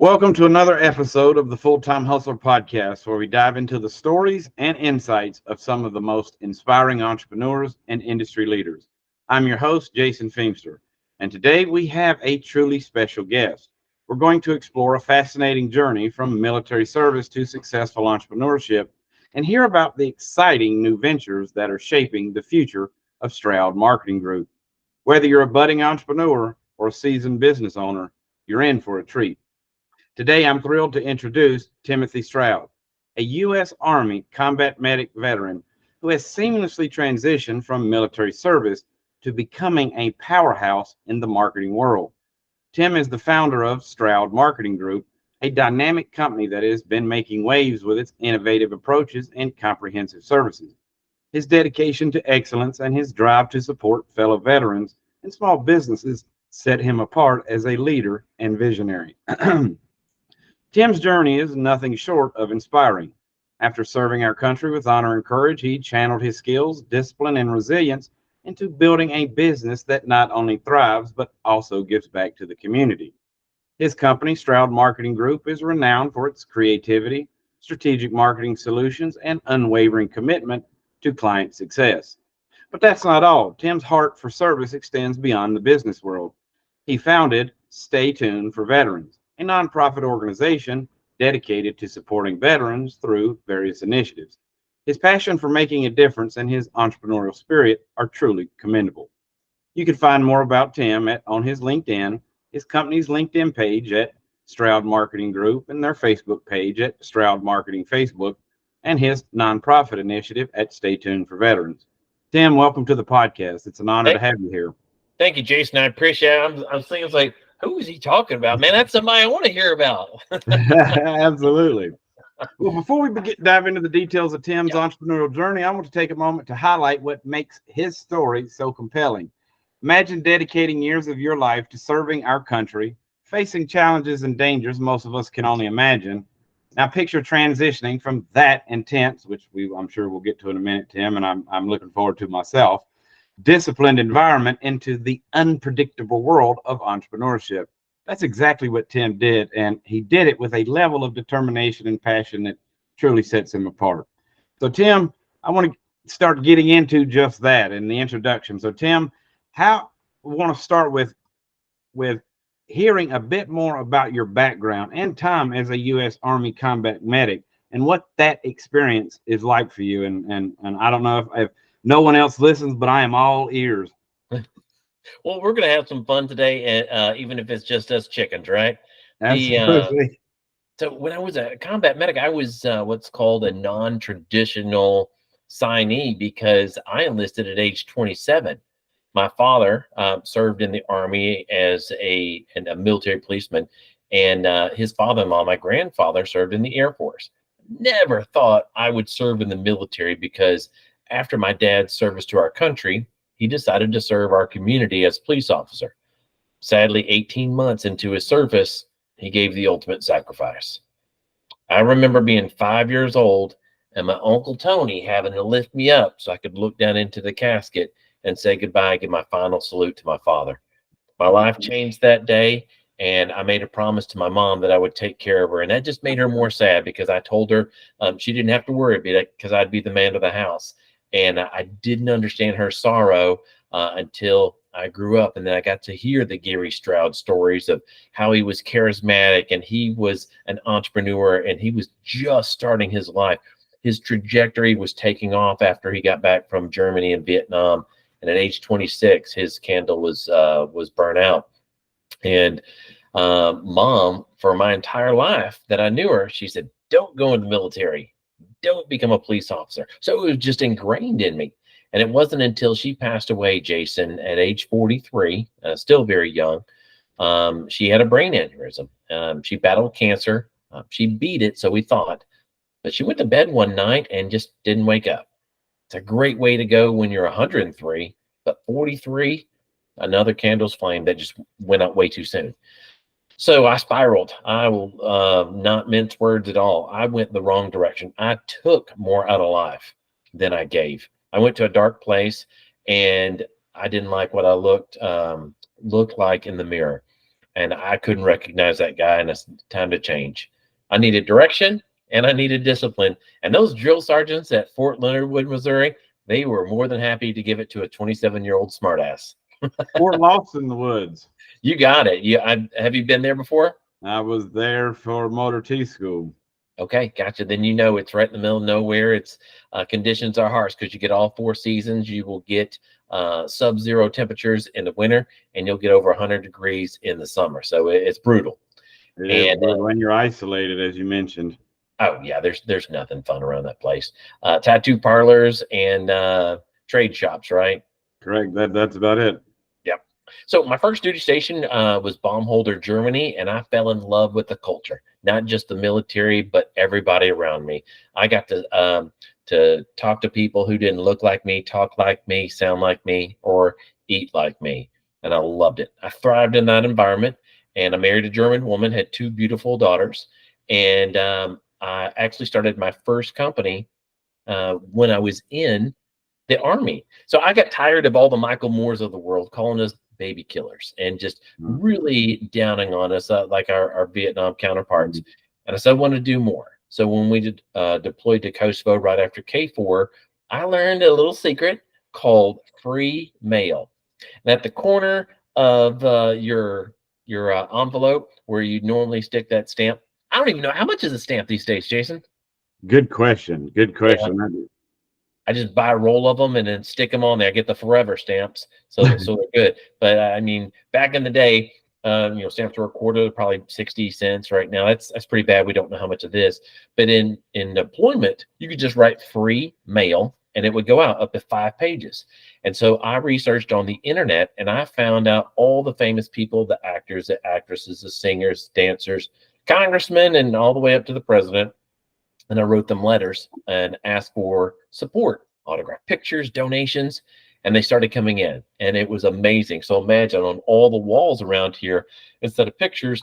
Welcome to another episode of the Full-Time Hustler Podcast, where we dive into the stories and insights of some of the most inspiring entrepreneurs and industry leaders. I'm your host, Jason Feemster, and today we have a truly special guest. We're going to explore a fascinating journey from military service to successful entrepreneurship and hear about the exciting new ventures that are shaping the future of Stroud Marketing Group. Whether you're a budding entrepreneur or a seasoned business owner, you're in for a treat. Today, I'm thrilled to introduce Timothy Stroud, a U.S. Army combat medic veteran who has seamlessly transitioned from military service to becoming a powerhouse in the marketing world. Tim is the founder of Stroud Marketing Group, a dynamic company that has been making waves with its innovative approaches and comprehensive services. His dedication to excellence and his drive to support fellow veterans and small businesses set him apart as a leader and visionary. Tim's journey is nothing short of inspiring. After serving our country with honor and courage, he channeled his skills, discipline, and resilience into building a business that not only thrives, but also gives back to the community. His company, Stroud Marketing Group, is renowned for its creativity, strategic marketing solutions, and unwavering commitment to client success. But that's not all. Tim's heart for service extends beyond the business world. He founded Stay Tuned for Veterans, a nonprofit organization dedicated to supporting veterans through various initiatives. His passion for making a difference and his entrepreneurial spirit are truly commendable. You can find more about Tim on his LinkedIn, his company's LinkedIn page at Stroud Marketing Group, and their Facebook page at Stroud Marketing Facebook, and his nonprofit initiative at Stay Tuned for Veterans. Tim, welcome to the podcast. It's an honor to have you here. Thank you, Jason. I appreciate it. I'm thinking, it's like, who is he talking about? Man, that's somebody I want to hear about. Absolutely. Well, before we dive into the details of Tim's entrepreneurial journey, I want to take a moment to highlight what makes his story so compelling. Imagine dedicating years of your life to serving our country, facing challenges and dangers most of us can only imagine. Now, picture transitioning from that intense, which I'm sure we'll get to in a minute, Tim, and I'm looking forward to myself, disciplined environment into the unpredictable world of entrepreneurship. That's exactly what Tim did, and he did it with a level of determination and passion that truly sets him apart. So, Tim, I want to start getting into just that in the introduction. So, Tim, I want to start with hearing a bit more about your background and time as a U.S. Army combat medic and what that experience is like for you. And I don't know if no one else listens, but I am all ears. Well, we're going to have some fun today, even if it's just us chickens, right? Absolutely. So when I was a combat medic, I was what's called a non-traditional signee because I enlisted at age 27. My father served in the Army as a military policeman, and his father-in-law, my grandfather, served in the Air Force. Never thought I would serve in the military because after my dad's service to our country, he decided to serve our community as a police officer. Sadly, 18 months into his service, he gave the ultimate sacrifice. I remember being 5 years old and my Uncle Tony having to lift me up so I could look down into the casket and say goodbye, give my final salute to my father. My life changed that day, and I made a promise to my mom that I would take care of her, and that just made her more sad because I told her she didn't have to worry about it because I'd be the man of the house. And I didn't understand her sorrow until I grew up. And then I got to hear the Gary Stroud stories of how he was charismatic and he was an entrepreneur and he was just starting his life. His trajectory was taking off after he got back from Germany and Vietnam. And at age 26, his candle was burnt out. And mom, for my entire life that I knew her, she said, don't go in the military. Don't become a police officer. So it was just ingrained in me. And it wasn't until she passed away, Jason, at age 43, still very young, she had a brain aneurysm. She battled cancer. She beat it, so we thought. But she went to bed one night and just didn't wake up. It's a great way to go when you're 103, but 43, another candle's flame that just went out way too soon. So I spiraled. I will not mince words at all. I went the wrong direction. I took more out of life than I gave. I went to a dark place, and I didn't like what I looked like in the mirror. and I couldn't recognize that guy, and it's time to change. I needed direction and I needed discipline. And those drill sergeants at Fort Leonard Wood, Missouri, they were more than happy to give it to a 27-year-old smartass. Fort Lost in the Woods. You got it. Have you been there before? I was there for Motor T School. Okay, gotcha. Then you know it's right in the middle of nowhere. It's conditions are harsh because you get all 4 seasons. You will get sub-zero temperatures in the winter, and you'll get over 100 degrees in the summer. So it's brutal. It is when you're isolated, as you mentioned. Oh yeah, there's nothing fun around that place. Tattoo parlors and trade shops, right? Correct. That's about it. Yep. So my first duty station was Baumholder, Germany, and I fell in love with the culture, not just the military, but everybody around me. I got to talk to people who didn't look like me, talk like me, sound like me, or eat like me, and I loved it. I thrived in that environment, and I married a German woman, had 2 beautiful daughters, and I actually started my first company when I was in the Army. So I got tired of all the Michael Moores of the world calling us baby killers and just really downing on us like our Vietnam counterparts. And I said I want to do more. So when we deployed to Kosovo right after K4, I learned a little secret called free mail. And at the corner of your envelope where you normally stick that stamp, I don't even know how much is a stamp these days, Jason. Good question. Good question. Yeah. I just buy a roll of them and then stick them on there. I get the forever stamps, so they're good. But I mean, back in the day, stamps were a quarter, probably 60 cents. Right now, that's pretty bad. We don't know how much of this. But in deployment, you could just write free mail, and it would go out up to 5 pages. And so I researched on the internet, and I found out all the famous people, the actors, the actresses, the singers, dancers, congressmen, and all the way up to the president. And I wrote them letters and asked for support, autograph pictures, donations, and they started coming in. And it was amazing. So imagine on all the walls around here, instead of pictures,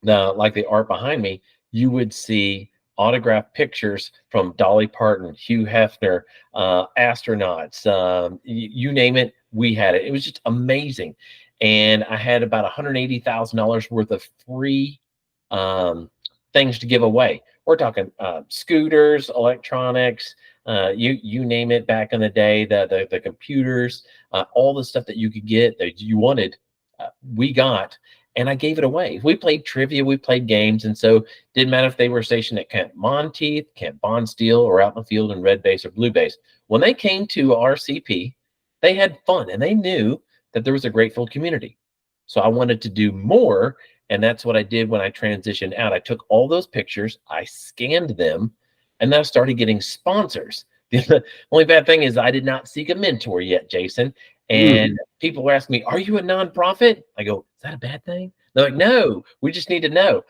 like the art behind me, you would see autograph pictures from Dolly Parton, Hugh Hefner, astronauts, you name it, we had it. It was just amazing. And I had about $180,000 worth of free things to give away. We're talking scooters, electronics, you name it. Back in the day, the computers, all the stuff that you could get that you wanted, we got, and I gave it away. We played trivia, we played games, and so didn't matter if they were stationed at Camp Monteith, Camp Bondsteel, or out in the field in Red Base or Blue Base. When they came to RCP, they had fun, and they knew that there was a grateful community. So I wanted to do more. And that's what I did when I transitioned out. I took all those pictures, I scanned them, and then I started getting sponsors. The only bad thing is I did not seek a mentor yet, Jason. And people were asking me, are you a nonprofit? I go, is that a bad thing? They're like, no, we just need to know.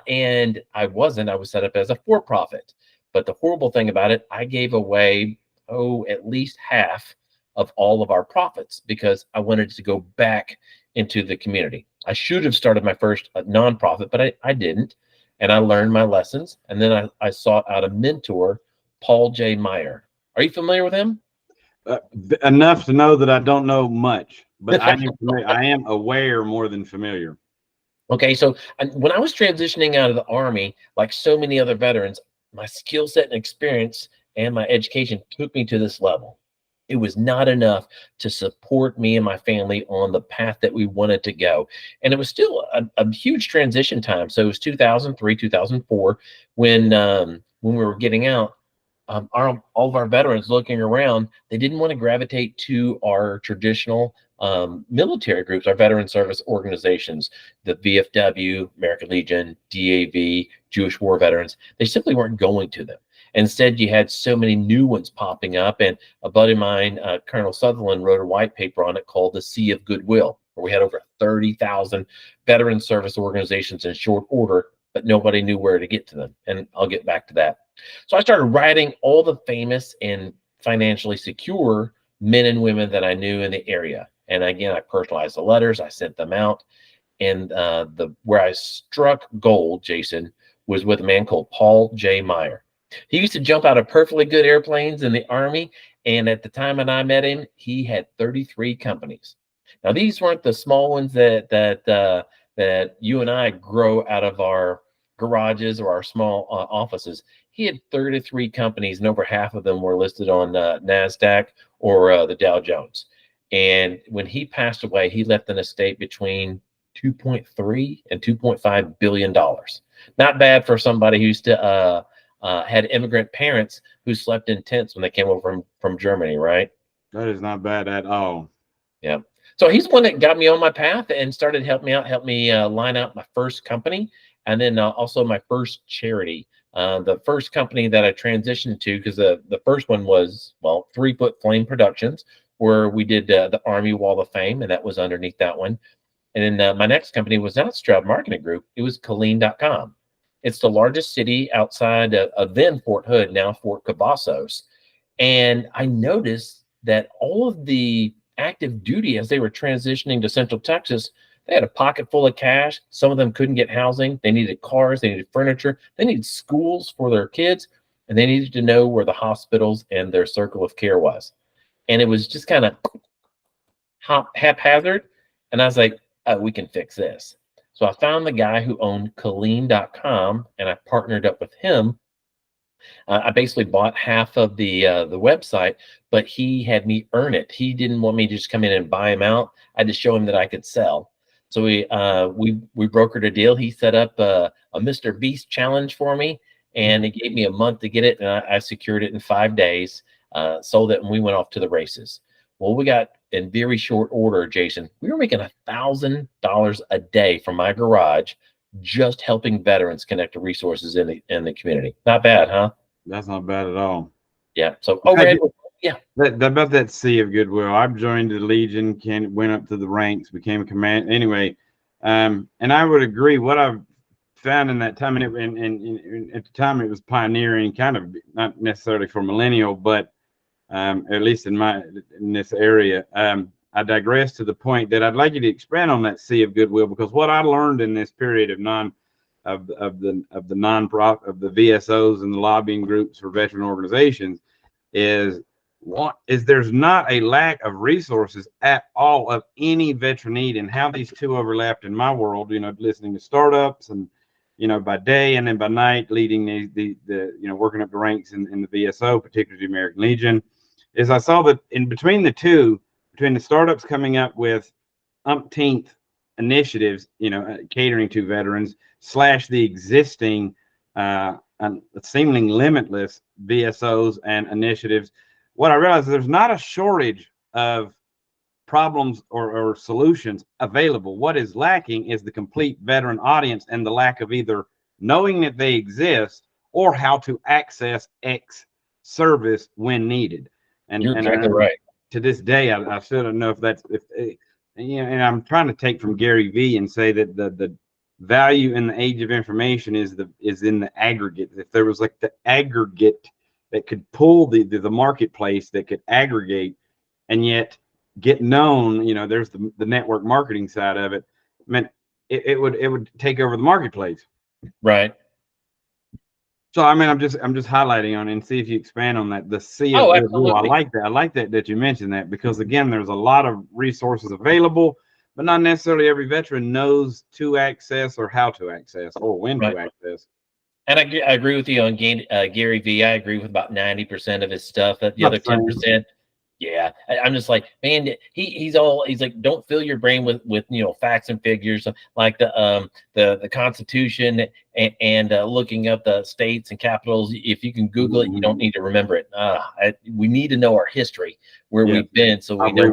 And I wasn't. I was set up as a for-profit. But the horrible thing about it, I gave away, at least half of all of our profits because I wanted to go back into the community. I should have started my first nonprofit, but I didn't. And I learned my lessons. And then I sought out a mentor, Paul J. Meyer. Are you familiar with him? Enough to know that I don't know much, but I am aware more than familiar. Okay, so when I was transitioning out of the Army, like so many other veterans, my skill set and experience and my education took me to this level. It was not enough to support me and my family on the path that we wanted to go. And it was still a huge transition time. So it was 2003, 2004, when we were getting out. All of our veterans looking around, they didn't want to gravitate to our traditional military groups, our veteran service organizations, the VFW, American Legion, DAV, Jewish War Veterans. They simply weren't going to them. Instead, you had so many new ones popping up. And a buddy of mine, Colonel Sutherland, wrote a white paper on it called The Sea of Goodwill, where we had over 30,000 veteran service organizations in short order, but nobody knew where to get to them. And I'll get back to that. So I started writing all the famous and financially secure men and women that I knew in the area. And again, I personalized the letters, I sent them out. And where I struck gold, Jason, was with a man called Paul J. Meyer. He used to jump out of perfectly good airplanes in the Army. And at the time when I met him, he had 33 companies. Now, these weren't the small ones that that you and I grow out of our garages or our small offices. He had 33 companies, and over half of them were listed on NASDAQ or the Dow Jones. And when he passed away, he left an estate between 2.3 and 2.5 billion dollars. Not bad for somebody who's had immigrant parents who slept in tents when they came over from Germany, right? That is not bad at all. Yeah. So he's the one that got me on my path and started helping me out, helped me line out my first company, and then also my first charity. The first company that I transitioned to, because the first one was, 3 Foot Flame Productions, where we did the Army Wall of Fame, and that was underneath that one. And then my next company was not Stroud Marketing Group. It was Killeen.com. It's the largest city outside of then Fort Hood, now Fort Cavazos. And I noticed that all of the active duty, as they were transitioning to Central Texas, they had a pocket full of cash. Some of them couldn't get housing. They needed cars. They needed furniture. They needed schools for their kids. And they needed to know where the hospitals and their circle of care was. And it was just kind of haphazard. And I was like, oh, we can fix this. So I found the guy who owned Killeen.com, and I partnered up with him. I basically bought half of the website, but he had me earn it. He didn't want me to just come in and buy him out. I had to show him that I could sell. So we brokered a deal. He set up a Mr. Beast challenge for me, and he gave me a month to get it, and I secured it in 5 days, sold it, and we went off to the races. Well, we got, in very short order, Jason, we were making $1,000 a day from my garage, just helping veterans connect to resources in the community. Not bad, huh? That's not bad at all. Yeah. So overhead, yeah. About that sea of goodwill. I joined the Legion, went up to the ranks, became a command. Anyway, and I would agree. What I've found in that time, and at the time it was pioneering, kind of not necessarily for millennial, but at least in this area. I digress to the point that I'd like you to expand on that sea of goodwill, because what I learned in this period of the VSOs and the lobbying groups for veteran organizations is there's not a lack of resources at all of any veteran need, and how these two overlapped in my world, listening to startups and, by day and then by night, leading the working up the ranks in the VSO, particularly the American Legion, is I saw that in between the startups coming up with umpteenth initiatives, catering to veterans, / the existing seemingly limitless VSOs and initiatives, what I realized is there's not a shortage of problems or solutions available. What is lacking is the complete veteran audience and the lack of either knowing that they exist or how to access X service when needed. And you're exactly right. To this day, I still don't know and I'm trying to take from Gary V and say that the value in the age of information is in the aggregate. If there was like the aggregate that could pull the marketplace, that could aggregate and yet get known, there's the network marketing side of it. I mean, it would take over the marketplace. Right. So I mean, I'm just highlighting on it and see if you expand on that. The sea of goodwill. I like that. I like that you mentioned that, because again, there's a lot of resources available, but not necessarily every veteran knows to access or how to access or when to access. And I agree with you on Gary V. I agree with about 90% of his stuff. The other 10%, yeah, I'm just like, man, he's like, don't fill your brain with facts and figures like the Constitution and looking up the states and capitals. If you can Google it, you don't need to remember it. We need to know our history, where we've been, so we know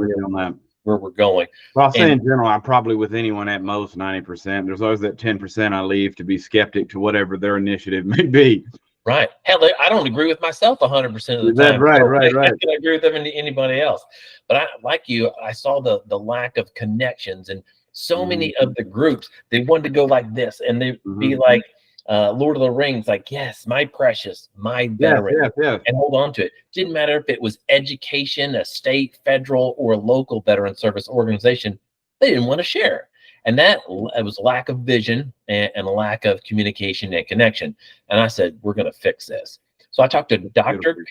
where we're going. Well, I'll say in general, I'm probably with anyone at most 90%. There's always that 10% I leave to be skeptic to whatever their initiative may be. Right. Hell, I don't agree with myself 100% of the time. Right. I can agree with them and anybody else. But like you, I saw the lack of connections, and so many of the groups, they wanted to go like this, and they'd be like Lord of the Rings, like, yes, my precious, my veteran, and hold on to it. Didn't matter if it was education, a state, federal, or a local veteran service organization. They didn't want to share. And it was a lack of vision and a lack of communication and connection. And I said, we're going to fix this. So I talked to Dr.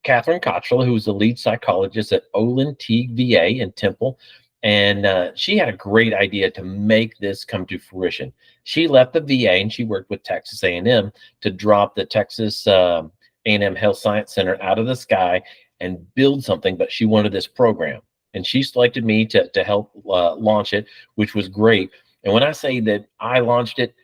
Catherine Cottrell, who's the lead psychologist at Olin Teague VA in Temple. And she had a great idea to make this come to fruition. She left the VA and she worked with Texas A&M to drop the Texas A&M Health Science Center out of the sky and build something, but she wanted this program. And she selected me to help launch it, which was great. And when I say that I launched it,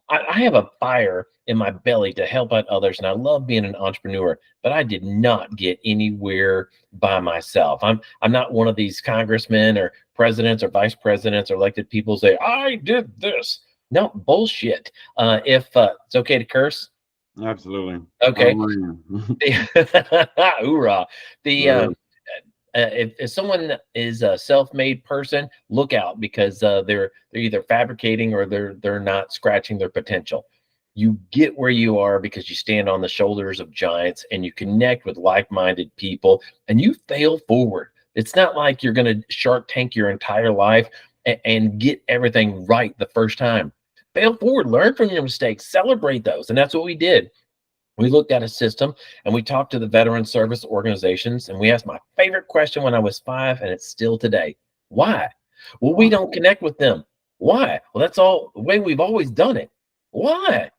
I have a fire in my belly to help out others, and I love being an entrepreneur, but I did not get anywhere by myself. I'm not one of these congressmen or presidents or vice presidents or elected people say, I did this. No, bullshit. If it's okay to curse. Absolutely. Okay. Oh, Hoorah. yeah. If someone is a self-made person, look out, because they're either fabricating or they're not scratching their potential. You get where you are because you stand on the shoulders of giants and you connect with like-minded people and you fail forward. It's not like you're going to Shark Tank your entire life and get everything right the first time. Fail forward, learn from your mistakes, celebrate those. And that's what we did. We looked at a system and we talked to the veteran service organizations, and we asked my favorite question when I was 5, and it's still today. Why? Well, we don't connect with them. Why? Well, that's all the way we've always done it. Why?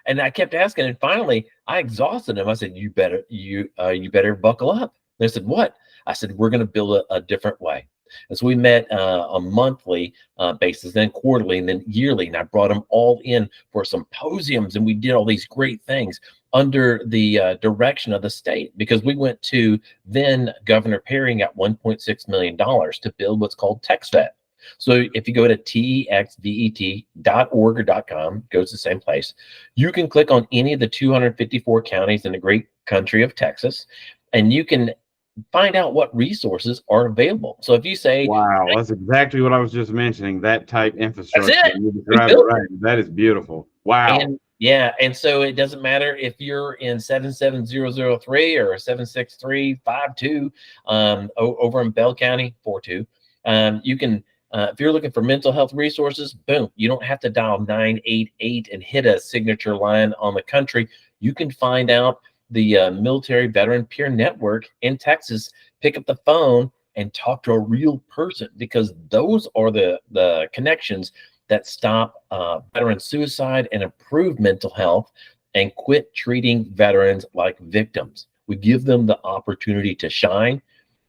And I kept asking, and finally I exhausted them. I said, you better buckle up. They said, what? I said, we're going to build a different way. And so we met a monthly basis, then quarterly, and then yearly. And I brought them all in for symposiums, and we did all these great things under the direction of the state, because we went to then Governor Perry and got $1.6 million to build what's called TexVet. So if you go to texvet.org or .com, goes to the same place, you can click on any of the 254 counties in the great country of Texas, and you can find out what resources are available. So if you say, wow, that's exactly what I was just mentioning, that type infrastructure. that's it. You described it right. That is beautiful. Wow. And so it doesn't matter if you're in 77003 or 76352 over in Bell County, 42. You can, if you're looking for mental health resources, boom, you don't have to dial 988 and hit a signature line on the country. You can find out the Military Veteran Peer Network in Texas, pick up the phone and talk to a real person, because those are the connections that stop veteran suicide and improve mental health and quit treating veterans like victims. We give them the opportunity to shine.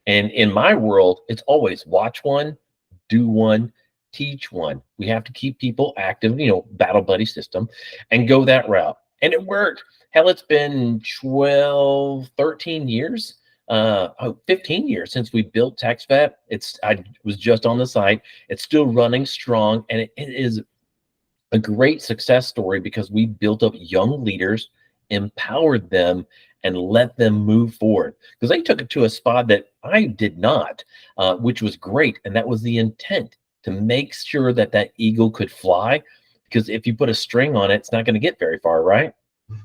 And in my world, it's always watch one, do one, teach one. We have to keep people active, battle buddy system, and go that route. And it worked. Hell, it's been 12, 13 years, 15 years since we built TexVet. I was just on the site. It's still running strong, and it is a great success story because we built up young leaders, empowered them, and let them move forward, because they took it to a spot that I did not, which was great. And that was the intent, to make sure that eagle could fly, because if you put a string on it, it's not going to get very far, right?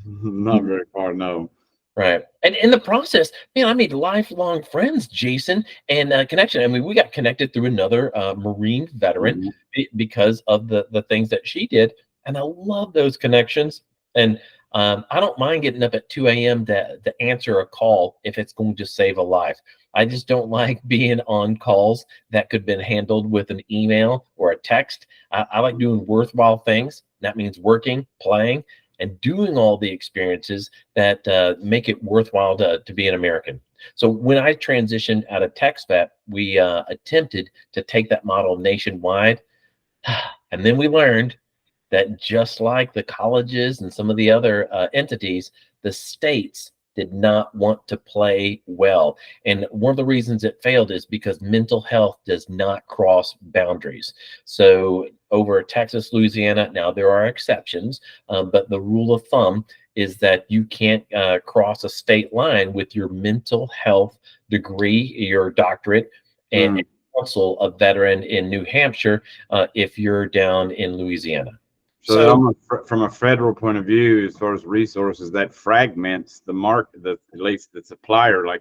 Not very far, no. Right. And in the process, man, I made lifelong friends, Jason, and connection. I mean, we got connected through another Marine veteran because of the things that she did. And I love those connections. And I don't mind getting up at 2 a.m. to answer a call if it's going to save a life. I just don't like being on calls that could have been handled with an email or a text. I like doing worthwhile things. That means working, playing, and doing all the experiences that make it worthwhile to be an American. So when I transitioned out of TexVet, we attempted to take that model nationwide. And then we learned that just like the colleges and some of the other entities, the states did not want to play well. And one of the reasons it failed is because mental health does not cross boundaries. So over Texas, Louisiana, now there are exceptions, but the rule of thumb is that you can't cross a state line with your mental health degree, your doctorate, and counsel a veteran in New Hampshire if you're down in Louisiana. So almost from a federal point of view, as far as resources, that fragments the at least the supplier. Like,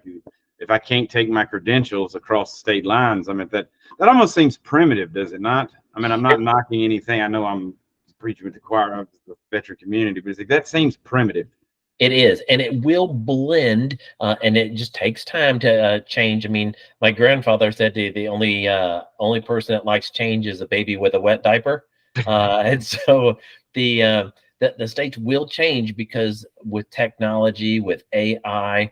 if I can't take my credentials across state lines, I mean, that almost seems primitive, does it not? I mean, I'm not knocking anything. I know I'm preaching with the choir of the veteran community, but it's like, that seems primitive. It is, and it will blend, and it just takes time to change. I mean, my grandfather said the only person that likes change is a baby with a wet diaper, and so the, uh, the states will change because with technology, with AI,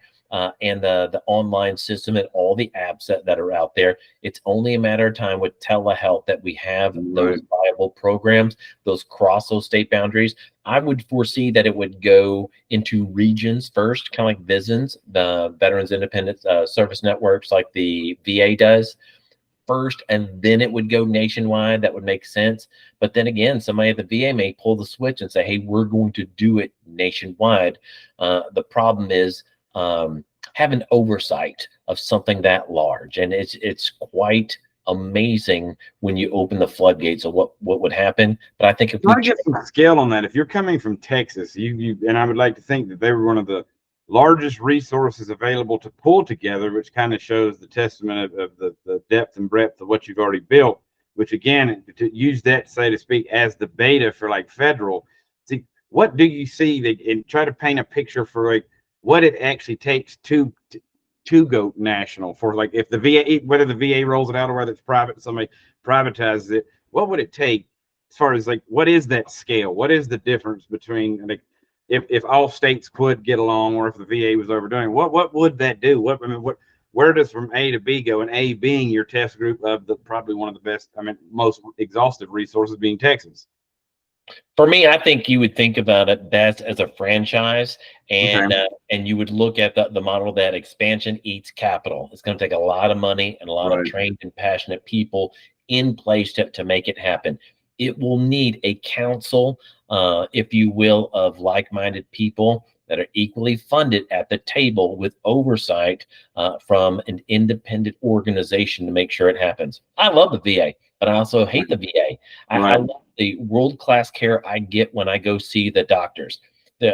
and the online system and all the apps that are out there, it's only a matter of time with telehealth that we have those Right. viable programs, those cross those state boundaries. I would foresee that it would go into regions first, kind of like VISNs, the Veterans Independent Service Networks, like the VA does first, and then it would go nationwide. That would make sense. But then again, somebody at the VA may pull the switch and say, hey, we're going to do it nationwide. The problem is having oversight of something that large. And it's quite amazing when you open the floodgates of what would happen. But I think if Try we to get some scale on that. If you're coming from Texas, you and I would like to think that they were one of the largest resources available to pull together, which kind of shows the testament of the depth and breadth of what you've already built. Which again, to use that, so to speak, as the beta for like federal. See, what do you see that, and try to paint a picture for like what it actually takes to go national for, like, if the VA, whether the VA rolls it out or whether it's private, somebody privatizes it, what would it take as far as like what is that scale? What is the difference between, like, if all states could get along, or if the VA was overdoing, what would that do? What, I mean, what, where does from A to B go? And A being your test group of the probably one of the best, I mean, most exhaustive resources being Texas. For me, I think you would think about it best as a franchise, Okay. and you would look at the model that expansion eats capital. It's going to take a lot of money and a lot of Right. trained and passionate people in place to make it happen. It will need a council, if you will, of like-minded people that are equally funded at the table with oversight from an independent organization to make sure it happens. I love the VA, but I also hate the VA. I Right. love the world-class care I get when I go see the doctors.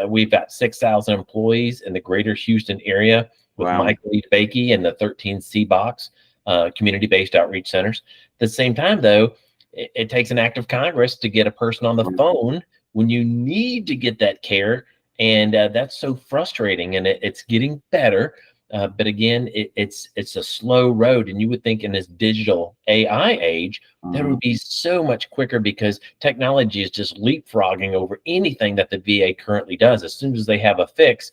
We've got 6,000 employees in the greater Houston area with Wow. Michael E. Bakey and the 13 C-Box community-based outreach centers. At the same time, though, it takes an act of Congress to get a person on the phone when you need to get that care. And that's so frustrating, and it's getting better. But again, it's a slow road. And you would think in this digital AI age, that would be so much quicker because technology is just leapfrogging over anything that the VA currently does. As soon as they have a fix,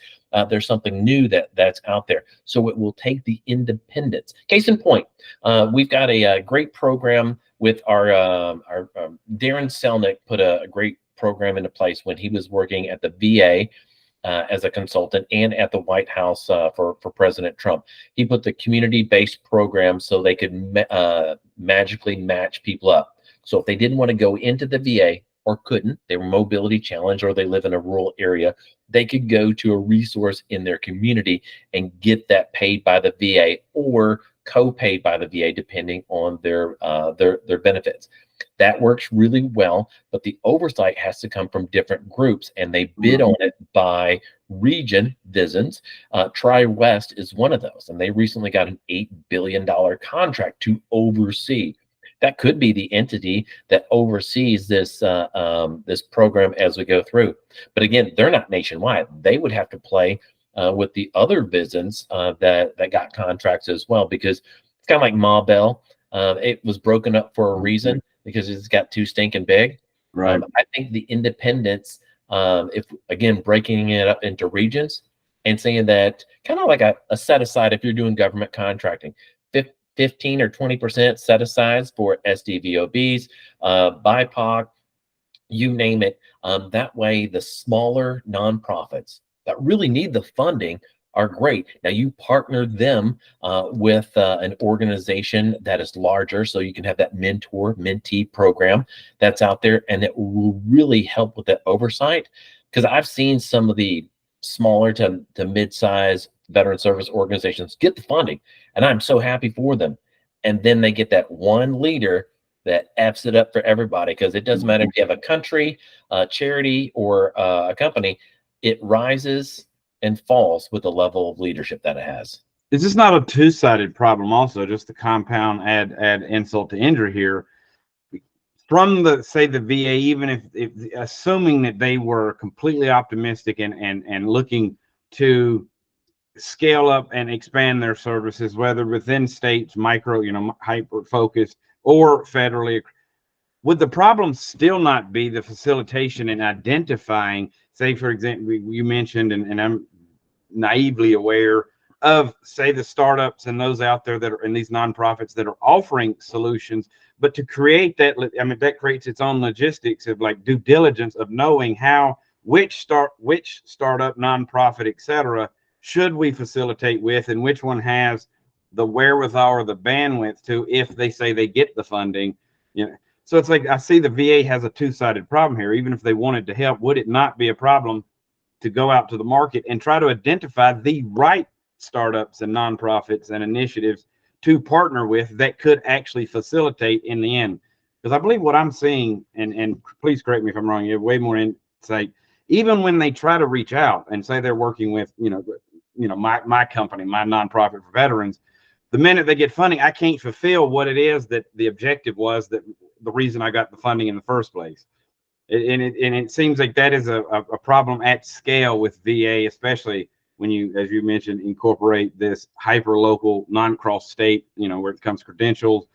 there's something new that's out there. So it will take the independence. Case in point, we've got a great program with our Darren Selnick put a great program into place when he was working at the VA as a consultant and at the White House for President Trump. He put the community-based program so they could magically match people up. So if they didn't want to go into the VA or couldn't, they were mobility challenged or they live in a rural area, they could go to a resource in their community and get that paid by the VA or co-paid by the VA, depending on their benefits. That works really well, but the oversight has to come from different groups, and they bid on it by region. VISNs, Tri-West is one of those, and they recently got an $8 billion contract to oversee. That could be the entity that oversees this this program as we go through. But again, they're not nationwide. They would have to play with the other VISNs that got contracts as well, because it's kind of like Ma Bell. It was broken up for a reason because it's got too stinking big. Right. I think the independents, if again breaking it up into regions and saying that kind of like a set aside, if you're doing government contracting, 15 or 20% set aside for SDVOBs, BIPOC, you name it. That way, the smaller nonprofits that really need the funding are great. Now you partner them with an organization that is larger, so you can have that mentee program that's out there, and it will really help with that oversight. Because I've seen some of the smaller to mid-size veteran service organizations get the funding, and I'm so happy for them. And then they get that one leader that F's it up for everybody, because it doesn't matter if you have a country, a charity, or a company, it rises and falls with the level of leadership that it has. Is this not a two-sided problem also, just to compound, add insult to injury here? from the say the VA, even if assuming that they were completely optimistic and looking to scale up and expand their services, whether within states, micro, hyper focused, or federally, would the problem still not be the facilitation and identifying, say, for example, you mentioned, and I'm naively aware of, say, the startups and those out there that are in these nonprofits that are offering solutions, but to create that, I mean, that creates its own logistics of like due diligence of knowing how, which startup, nonprofit, etc., should we facilitate with, and which one has the wherewithal or the bandwidth to, if they say they get the funding, So it's like I see the VA has a two-sided problem here. Even if they wanted to help, would it not be a problem to go out to the market and try to identify the right startups and nonprofits and initiatives to partner with that could actually facilitate in the end? Because I believe what I'm seeing, and please correct me if I'm wrong, you have way more insight. Even when they try to reach out and say they're working with, my company, my nonprofit for veterans, the minute they get funding, I can't fulfill what it is that the objective was, that the reason I got the funding in the first place. And it seems like that is a problem at scale with VA, especially when you, as you mentioned, incorporate this hyper local, non-cross state, where it comes credentials.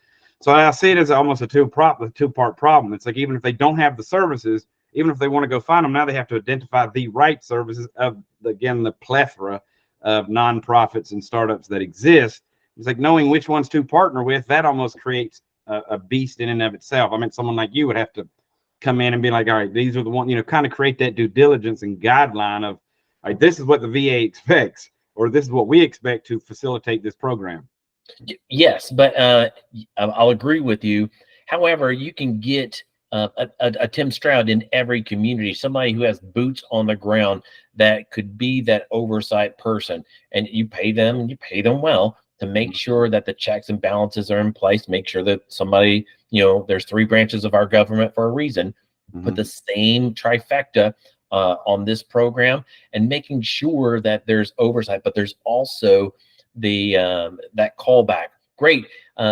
So I see it as almost a two-part problem. It's like, even if they don't have the services, even if they want to go find them, now they have to identify the right services of, again, the plethora of nonprofits and startups that exist. It's like knowing which ones to partner with, that almost creates a beast in and of itself. I mean, someone like you would have to come in and be like, all right, these are the ones, kind of create that due diligence and guideline of, all right, this is what the VA expects, or this is what we expect to facilitate this program. Yes, but I'll agree with you. However, you can get a Tim Stroud in every community, somebody who has boots on the ground that could be that oversight person, and you pay them well to make sure that the checks and balances are in place, make sure that somebody, there's 3 branches of our government for a reason, put the same trifecta on this program, and making sure that there's oversight, but there's also the that callback. Great,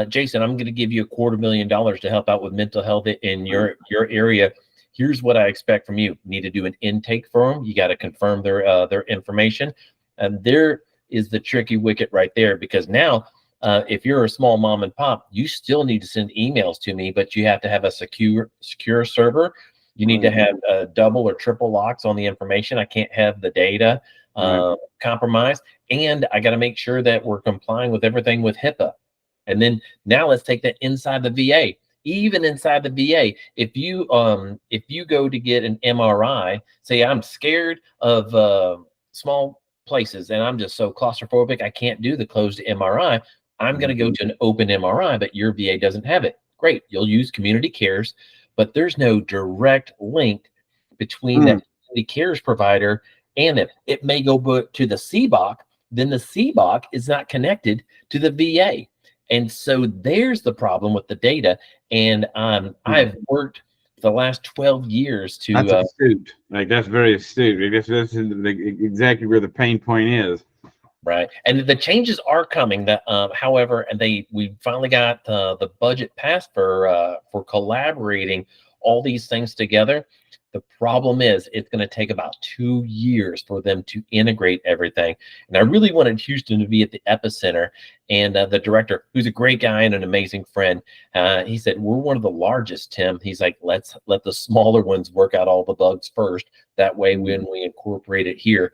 Jason, I'm going to give you $250,000 to help out with mental health in your area. Here's what I expect from you. You need to do an intake form. You got to confirm their information, and there is the tricky wicket right there, because now if you're a small mom and pop, you still need to send emails to me, but you have to have a secure server. You need to have double or triple locks on the information. I can't have the data compromised, and I got to make sure that we're complying with everything with HIPAA. And then now let's take that inside the VA. Even inside the VA, if you go to get an MRI, say I'm scared of small places and I'm just so claustrophobic I can't do the closed MRI, I'm going to go to an open MRI, but your VA doesn't have it. Great, you'll use community cares, but there's no direct link between that community cares provider and it. It may go to the CBOC, then the CBOC is not connected to the VA. And so there's the problem with the data. And I've worked the last 12 years to. That's astute. Like, that's very astute. I guess that's exactly where the pain point is. Right. And the changes are coming. That, however, and we finally got the budget passed for collaborating all these things together. The problem is it's going to take about 2 years for them to integrate everything. And I really wanted Houston to be at the epicenter. And the director, who's a great guy and an amazing friend, he said, we're one of the largest, Tim. He's like, let's let the smaller ones work out all the bugs first. That way, when we incorporate it here.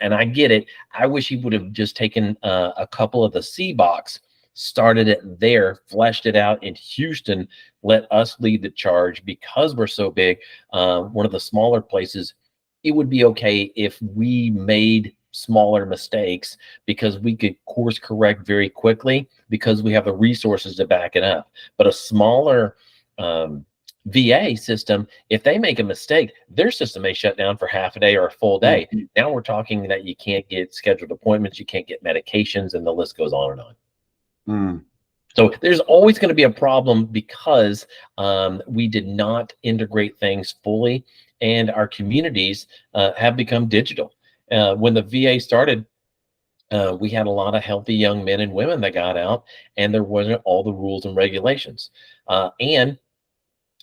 And I get it. I wish he would have just taken a couple of the CBOCs, started it there, fleshed it out in Houston, let us lead the charge. Because we're so big, one of the smaller places, it would be okay if we made smaller mistakes, because we could course correct very quickly because we have the resources to back it up. But a smaller VA system, if they make a mistake, their system may shut down for half a day or a full day. Now we're talking that you can't get scheduled appointments, you can't get medications, and the list goes on and on. So there's always going to be a problem because we did not integrate things fully, and our communities have become digital. When the VA started, we had a lot of healthy young men and women that got out, and there wasn't all the rules and regulations. And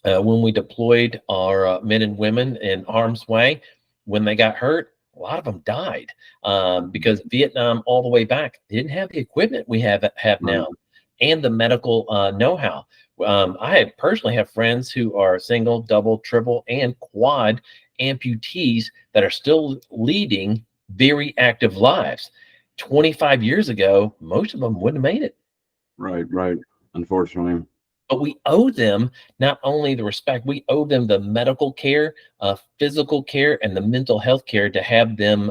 when we deployed our men and women in harm's way, when they got hurt, a lot of them died because Vietnam, all the way back, they didn't have the equipment we have Right. now and the medical know-how. Personally have friends who are single, double, triple, and quad amputees that are still leading very active lives. 25 years ago, most of them wouldn't have made it. Right. Right. Unfortunately. But we owe them not only the respect, we owe them the medical care, physical care, and the mental health care to have them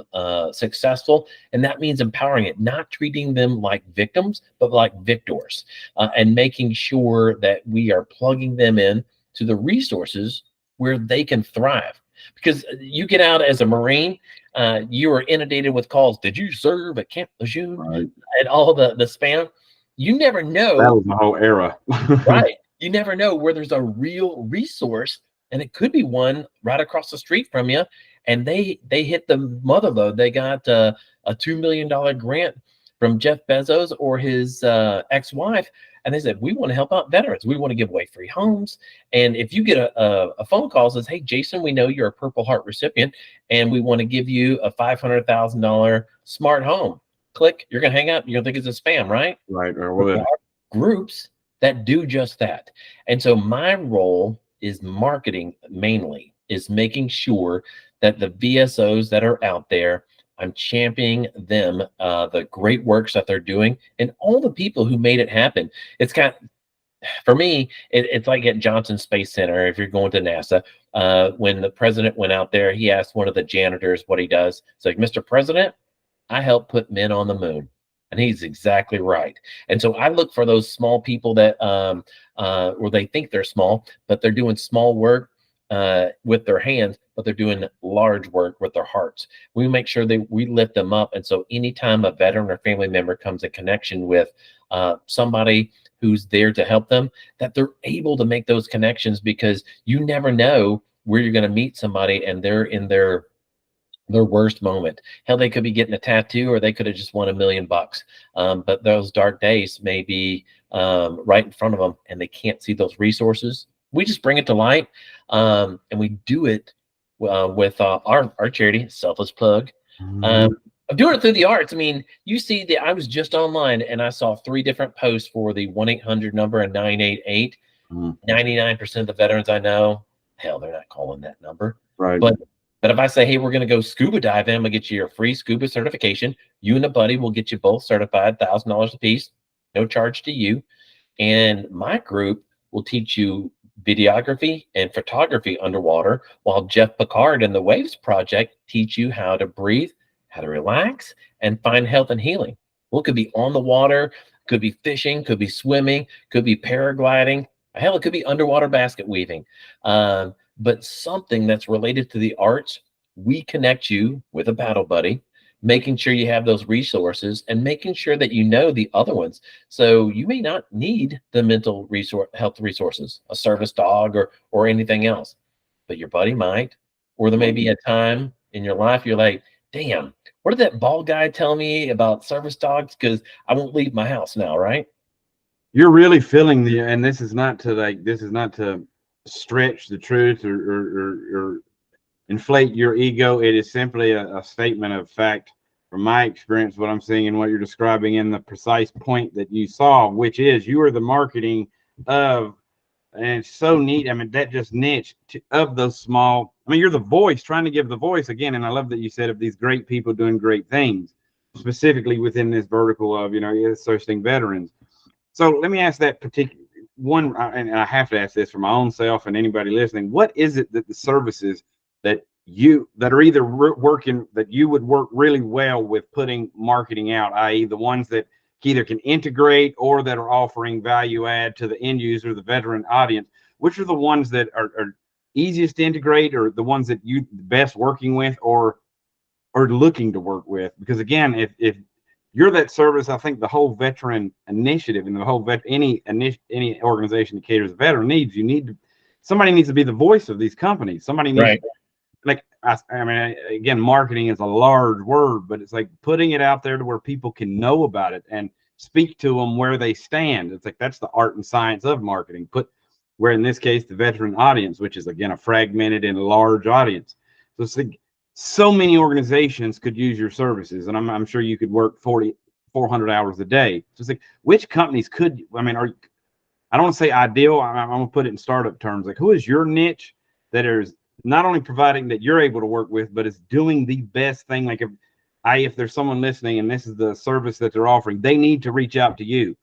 successful. And that means empowering it, not treating them like victims, but like victors, and making sure that we are plugging them in to the resources where they can thrive. Because you get out as a Marine, you are inundated with calls. Did you serve at Camp Lejeune? Right. And all the spam. You never That know. was the whole era. Right. You never know where there's a real resource, and it could be one right across the street from you. And they hit the mother lode. They got a $2 million grant from Jeff Bezos or his ex-wife, and they said, we want to help out veterans. We want to give away free homes. And if you get a phone call that says, hey, Jason, we know you're a Purple Heart recipient, and we want to give you a $500,000 smart home. Click. You're gonna hang up. You're gonna think it's a spam, right? Right. Or But there would. are groups that do just that. And so my role is marketing mainly, is making sure that the VSOs that are out there, I'm championing them, the great works that they're doing, and all the people who made it happen. It's kind of, for me, it's like at Johnson Space Center. If you're going to NASA, when the president went out there, he asked one of the janitors what he does. It's like, Mr. President, I help put men on the moon. And he's exactly right. And so I look for those small people that, or they think they're small, but they're doing small work with their hands, but they're doing large work with their hearts. We make sure that we lift them up. And so anytime a veteran or family member comes in connection with somebody who's there to help them, that they're able to make those connections, because you never know where you're going to meet somebody and they're in their worst moment. Hell, they could be getting a tattoo, or they could have just won $1 million. But those dark days may be right in front of them, and they can't see those resources. We just bring it to light, and we do it with our charity, Selfless Plug. I'm doing it through the arts. I mean, you see that I was just online and I saw 3 different posts for the 1-800 number and 988. 99% of the veterans I know, hell, they're not calling that number. Right. But if I say, hey, we're going to go scuba diving, I'm going to get you your free scuba certification. You and a buddy will get you both certified, $1,000 a piece, no charge to you. And my group will teach you videography and photography underwater, while Jeff Pickard and the Waves Project teach you how to breathe, how to relax, and find health and healing. Well, it could be on the water, could be fishing, could be swimming, could be paragliding. Hell, it could be underwater basket weaving. But something that's related to the arts, we connect you with a battle buddy, making sure you have those resources and making sure that you know the other ones. So you may not need the mental health resources, a service dog or anything else, but your buddy might. Or there may be a time in your life you're like, damn, what did that bald guy tell me about service dogs? Because I won't leave my house now, right? You're really feeling and this is not to stretch the truth or inflate your ego. It is simply a statement of fact from my experience, what I'm seeing and what you're describing, in the precise point that you saw, which is you are the marketing of, and it's so neat. I mean, that just niche of those small, I mean, you're the voice, trying to give the voice again. And I love that you said of these great people doing great things, specifically within this vertical of, associating veterans. So let me ask that particular one, and I have to ask this for my own self and anybody listening. What is it that the services that are either working, that you would work really well with putting marketing out, i.e. the ones that either can integrate or that are offering value add to the end user, the veteran audience? Which are the ones that are easiest to integrate, or the ones that you best working with or looking to work with? Because again, if you're that service, I think the whole veteran initiative and the whole any organization that caters to veteran needs, somebody needs to be the voice of these companies. Somebody needs, Right. like, I mean, again, marketing is a large word, but it's like putting it out there to where people can know about it and speak to them where they stand. It's like, that's the art and science of marketing. where in this case, the veteran audience, which is again a fragmented and large audience. So it's like so many organizations could use your services, and I'm sure you could work 400 hours a day. So it's like, which companies could, I mean, I don't want to say ideal. I'm going to put it in startup terms. Like, who is your niche that is not only providing that you're able to work with, but is doing the best thing? Like, if there's someone listening and this is the service that they're offering, they need to reach out to you.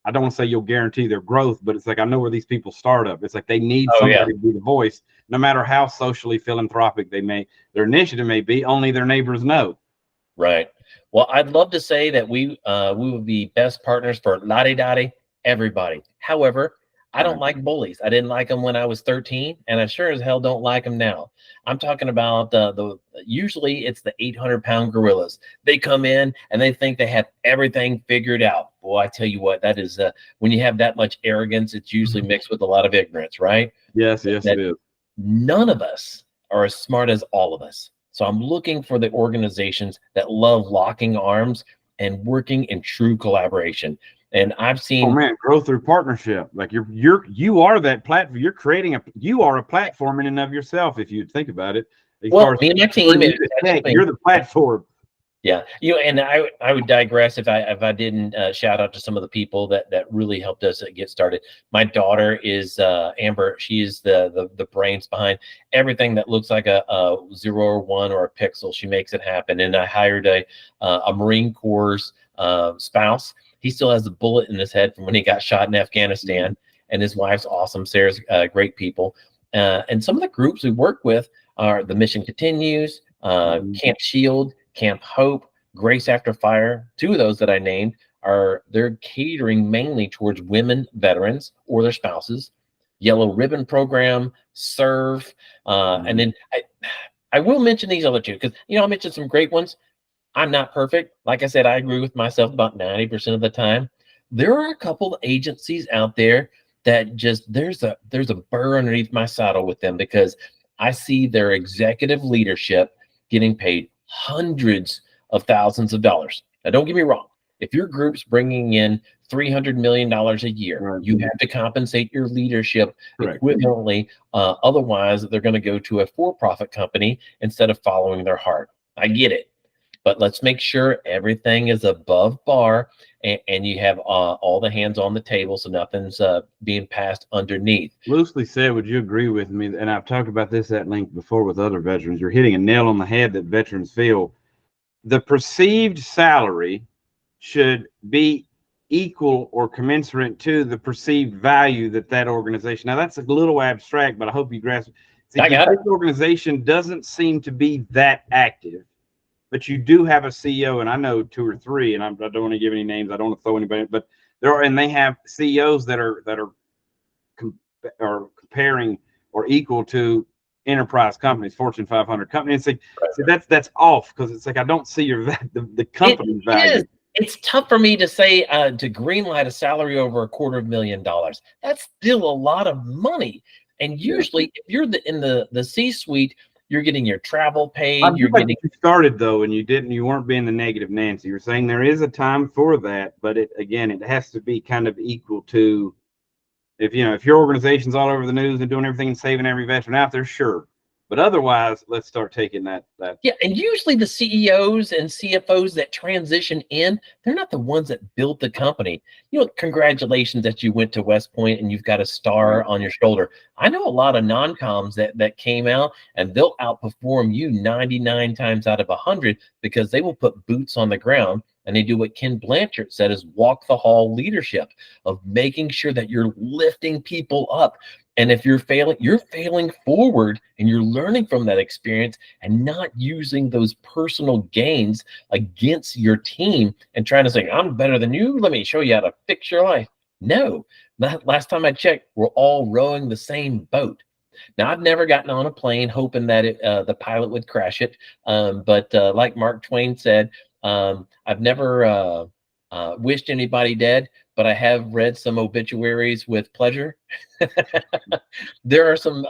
I don't want to say you'll guarantee their growth, but it's like, I know where these people start up. It's like they need somebody to be the voice, no matter how socially philanthropic their initiative may be, only their neighbors know. Right. Well, I'd love to say that we would be best partners for la-di-da-di everybody. However, I don't like bullies. I didn't like them when I was 13, and I sure as hell don't like them now. I'm talking about usually it's the 800-pound gorillas. They come in and they think they have everything figured out. Boy, I tell you what, that is when you have that much arrogance, it's usually mixed with a lot of ignorance, right? Yes, it is. None of us are as smart as all of us. So I'm looking for the organizations that love locking arms and working in true collaboration. And I've seen, growth through partnership. Like you are that platform. You are a platform in and of yourself, if you think about it. Well, me and my team, you're the platform. Yeah, and I would digress if I didn't shout out to some of the people that really helped us get started. My daughter is Amber. She is the brains behind everything that looks like a 0 or 1 or a pixel. She makes it happen. And I hired a Marine Corps spouse. He still has a bullet in his head from when he got shot in Afghanistan. And his wife's awesome. Sarah's great people. And some of the groups we work with are the Mission Continues, Camp Shield, Camp Hope, Grace After Fire. 2 of those that I named they're catering mainly towards women veterans or their spouses. Yellow Ribbon Program, Serve, and then I will mention these other 2 because I mentioned some great ones. I'm not perfect. Like I said, I agree with myself about 90% of the time. There are a couple of agencies out there that just there's a burr underneath my saddle with them because I see their executive leadership getting paid hundreds of thousands of dollars. Now, don't get me wrong. If your group's bringing in $300 million a year, you have to compensate your leadership equivalently. Otherwise, they're going to go to a for-profit company instead of following their heart. I get it. But let's make sure everything is above bar and you have all the hands on the table so nothing's being passed underneath. Loosely said, would you agree with me? And I've talked about this at length before with other veterans. You're hitting a nail on the head that veterans feel. The perceived salary should be equal or commensurate to the perceived value that organization. Now, that's a little abstract, but I hope you grasp it. See, the organization doesn't seem to be that active. But you do have a CEO, and I know 2 or 3, and I don't want to give any names. I don't want to throw anybody, but they have CEOs that are comparing or equal to enterprise companies, Fortune 500 companies. It's like, that's off because it's like I don't see the company value. It's tough for me to say to greenlight a salary over $250,000. That's still a lot of money, and usually if you're in the C-suite. You're getting your travel paid. You started though, and you weren't being the negative Nancy. You're saying there is a time for that, but it has to be kind of equal to if your organization's all over the news and doing everything and saving every veteran out there, sure. But otherwise, let's start taking that. Yeah, and usually the CEOs and CFOs that transition in, they're not the ones that built the company. Congratulations that you went to West Point and you've got a star on your shoulder. I know a lot of non-coms that came out and they'll outperform you 99 times out of 100 because they will put boots on the ground and they do what Ken Blanchard said is walk the hall leadership of making sure that you're lifting people up. And if you're failing forward and you're learning from that experience and not using those personal gains against your team and trying to say, I'm better than you. Let me show you how to fix your life. No, last time I checked, we're all rowing the same boat. Now, I've never gotten on a plane hoping that the pilot would crash it. But like Mark Twain said, I've never wished anybody dead, but I have read some obituaries with pleasure. There are some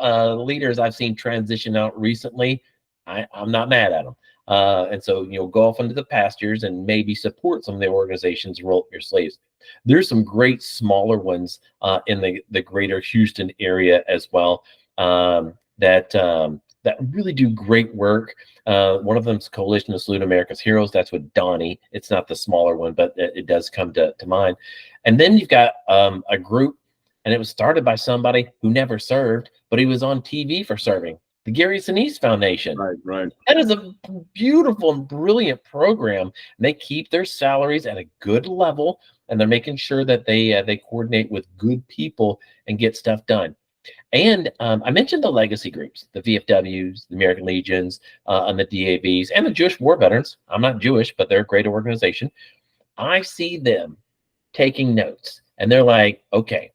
leaders I've seen transition out recently. I'm not mad at them. And so, go off into the pastures and maybe support some of the organizations, roll up your sleeves. There's some great smaller ones in the greater Houston area as well, that really do great work. One of them's Coalition to Salute America's Heroes. That's with Donnie. It's not the smaller one, but it does come to mind. And then you've got a group, and it was started by somebody who never served, but he was on TV for serving. The Gary Sinise Foundation. Right. That is a beautiful and brilliant program. They keep their salaries at a good level, and they're making sure that they coordinate with good people and get stuff done. And I mentioned the legacy groups, the VFWs, the American Legions, and the DAVs, and the Jewish War Veterans. I'm not Jewish, but they're a great organization. I see them taking notes, and they're like, okay,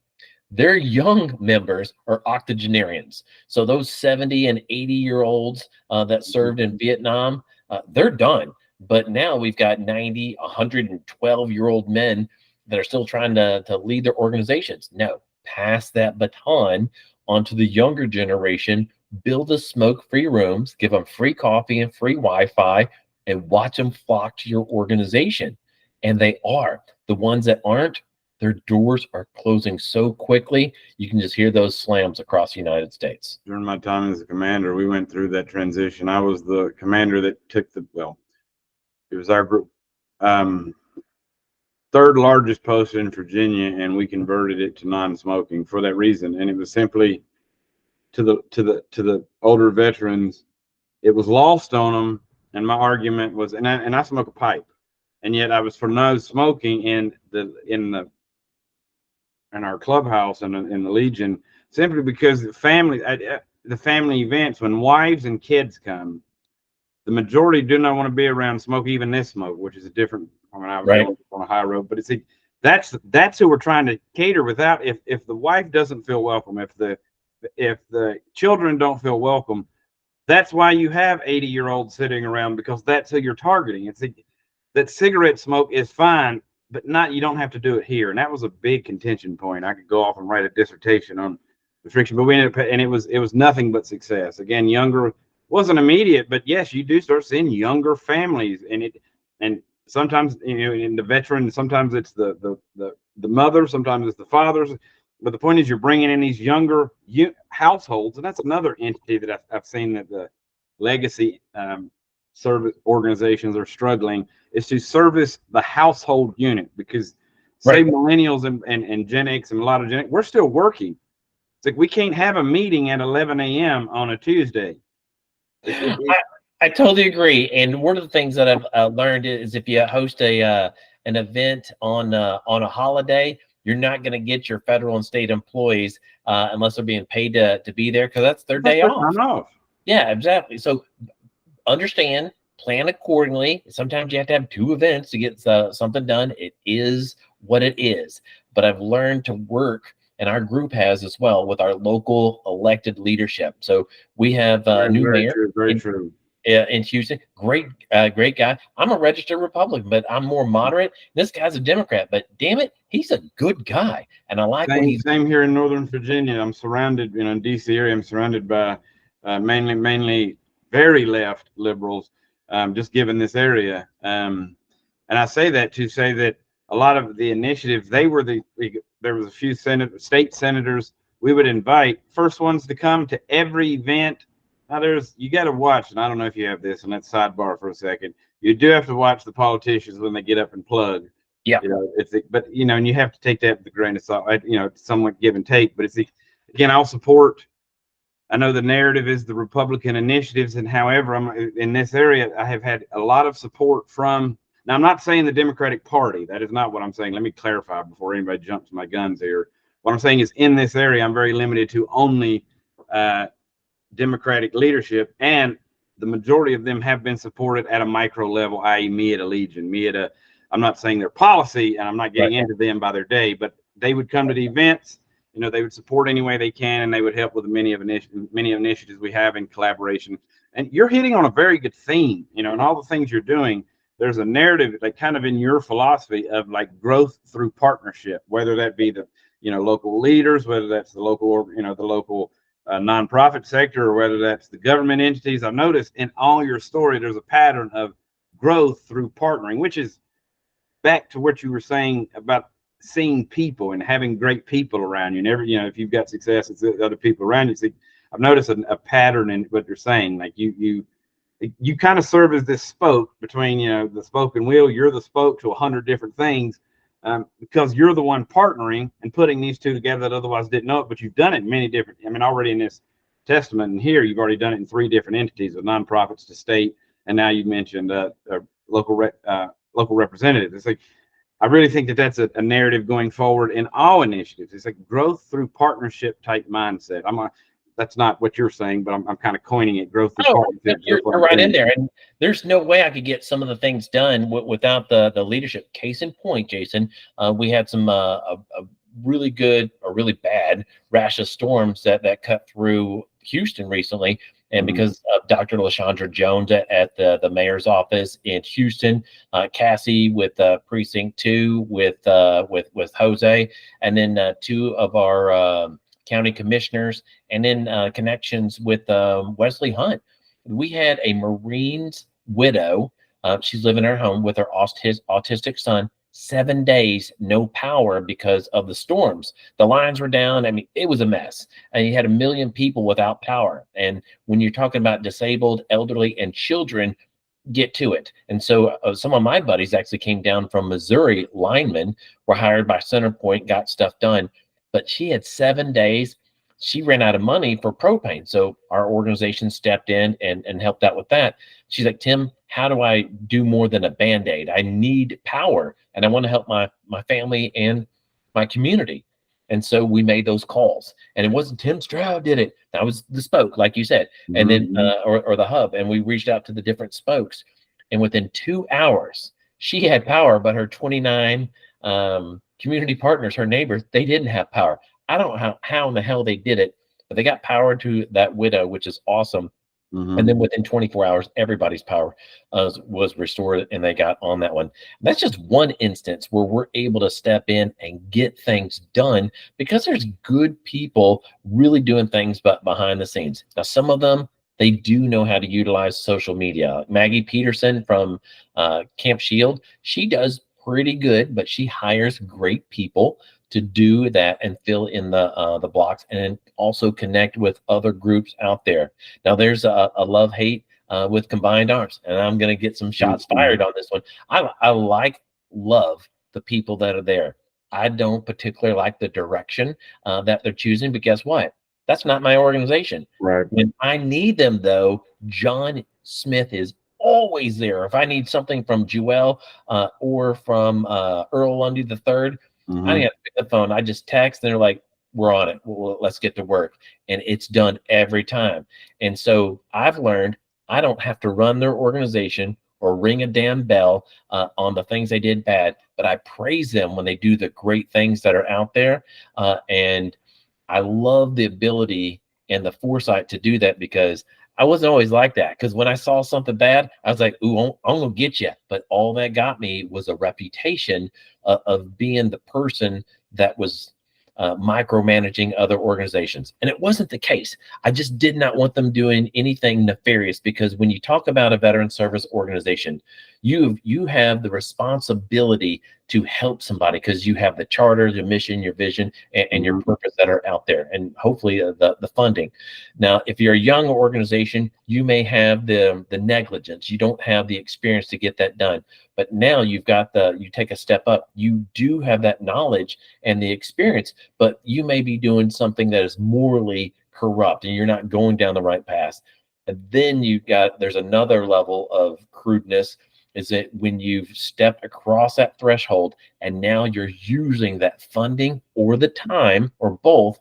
their young members are octogenarians. So those 70 and 80-year-olds that served in Vietnam, they're done. But now we've got 90, 112-year-old men that are still trying to lead their organizations. No, pass that baton onto the younger generation, build the smoke-free rooms, give them free coffee and free Wi-Fi, and watch them flock to your organization. And they are. The ones that aren't, their doors are closing so quickly, you can just hear those slams across the United States. During my time as a commander, we went through that transition. I was the commander that took it was our group, third largest post in Virginia, and we converted it to non-smoking for that reason. And it was simply to the older veterans, it was lost on them. And my argument was, and I smoke a pipe, and yet I was for no smoking in our clubhouse and in the Legion, simply because the family events, when wives and kids come, the majority do not want to be around smoke, even this smoke, which is a different. I mean, I was Right. on a high road, but that's who we're trying to cater. Without, if the wife doesn't feel welcome, if the children don't feel welcome, that's why you have 80-year-olds sitting around, because that's who you're targeting. That cigarette smoke is fine, but you don't have to do it here. And that was a big contention point. I could go off and write a dissertation on restriction, but we ended up, and it was nothing but success. Again, younger wasn't immediate, but yes, you do start seeing younger families, and sometimes, in the veteran, sometimes it's the mother, sometimes it's the fathers. But the point is, you're bringing in these younger households, and that's another entity that I've seen that the legacy service organizations are struggling, is to service the household unit, because say millennials and Gen X and a lot of Gen X, we're still working. It's like we can't have a meeting at 11 a.m. on a Tuesday. I totally agree. And one of the things that I've learned is if you host an event on a holiday, you're not going to get your federal and state employees unless they're being paid to be there, because that's their day off. Yeah, exactly. So understand, plan accordingly. Sometimes you have to have two events to get something done. It is what it is. But I've learned to work, and our group has as well, with our local elected leadership. So we have a new mayor. Very true. In Houston, great guy. I'm a registered Republican, but I'm more moderate. This guy's a Democrat, but damn it, he's a good guy, and I like what he's. Same here in Northern Virginia. I'm surrounded, in DC area. I'm surrounded by mainly very left liberals, just given this area. And I say that to say that a lot of the initiatives, there was a few state senators we would invite, first ones to come to every event. Now you got to watch, and I don't know if you have this, and let's sidebar for a second. You do have to watch the politicians when they get up and plug. Yeah. And you have to take that with a grain of salt. It's somewhat give and take, but again, I'll support. I know the narrative is the Republican initiatives, and however, in this area, I have had a lot of support from. Now, I'm not saying the Democratic Party. That is not what I'm saying. Let me clarify before anybody jumps my guns here. What I'm saying is, in this area, I'm very limited to only Democratic leadership, and the majority of them have been supported at a micro level, i.e. me at a Legion, I'm not saying their policy, and I'm not getting into them by their day, but they would come to the events, they would support any way they can, and they would help with many initiatives we have in collaboration. And you're hitting on a very good theme, and all the things you're doing, there's a narrative, like kind of in your philosophy of like growth through partnership, whether that be the, local leaders, whether that's the local, the local nonprofit sector, or whether that's the government entities. I've noticed in all your story, there's a pattern of growth through partnering, which is back to what you were saying about seeing people and having great people around you, and if you've got success, it's the other people around you. See, I've noticed a pattern in what you're saying. Like you kind of serve as this spoke between, the spoke and wheel. You're the spoke to 100 different things, because you're the one partnering and putting these two together that otherwise didn't know it. But you've done it in many different. I mean, already in this testament and here, you've already done it in 3 different entities, of nonprofits to state, and now you mentioned local representatives. It's like, I really think that that's a narrative going forward in all initiatives. It's like growth through partnership type mindset. That's not what you're saying, but I'm kind of coining it, growth through partnership. You're right in there. And there's no way I could get some of the things done without the leadership. Case in point, Jason, we had some a really good or really bad rash of storms that cut through Houston recently. And because of Dr. LaShondra Jones at the mayor's office in Houston, Cassie with Precinct 2 with Jose, and then 2 of our county commissioners, and then connections with Wesley Hunt. We had a Marine's widow. She's living in her home with her autistic son. 7 days, no power because of the storms. The lines were down. I mean, it was a mess. And you had 1 million people without power. And when you're talking about disabled, elderly, and children, get to it. And so some of my buddies actually came down from Missouri. Linemen were hired by Centerpoint, got stuff done. But she had 7 days. She ran out of money for propane. So our organization stepped in and helped out with that. She's like, Tim, how do I do more than a Band-Aid? I need power, and I want to help my family and my community. And so we made those calls, and it wasn't Tim Stroud did it. That was the spoke, like you said, and then or the hub. And we reached out to the different spokes, and within 2 hours, she had power, but her 29 community partners, her neighbors, they didn't have power. I don't know how in the hell they did it, but they got power to that widow, which is awesome. And then within 24 hours, everybody's power was restored, and they got on that one. That's just one instance where we're able to step in and get things done because there's good people really doing things but behind the scenes. Now, some of them, they do know how to utilize social media. Maggie Peterson from Camp Shield, she does pretty good, but she hires great people to do that and fill in the blocks, and also connect with other groups out there. Now there's a love-hate with Combined Arms, and I'm going to get some shots fired on this one. I love the people that are there. I don't particularly like the direction that they're choosing, but guess what? That's not my organization. Right. When I need them, though, John Smith is always there. If I need something from Jewel or from Earl Lundy III, I didn't have to pick the phone. I just text, and they're like, we're on it. Well, let's get to work. And it's done every time. And so I've learned I don't have to run their organization or ring a damn bell on the things they did bad, but I praise them when they do the great things that are out there. And I love the ability and the foresight to do that, because I wasn't always like that. Because when I saw something bad, I was like, ooh, I'm going to get you. But all that got me was a reputation of being the person that was micromanaging other organizations. And it wasn't the case. I just did not want them doing anything nefarious, because when you talk about a veteran service organization, you have the responsibility to help somebody, because you have the charter, the mission, your vision, and your purpose that are out there, and hopefully the funding. Now, if you're a young organization, you may have the negligence. You don't have the experience to get that done. But now you've got you take a step up. You do have that knowledge and the experience, but you may be doing something that is morally corrupt, and you're not going down the right path. And then there's another level of crudeness, is that when you've stepped across that threshold and now you're using that funding or the time or both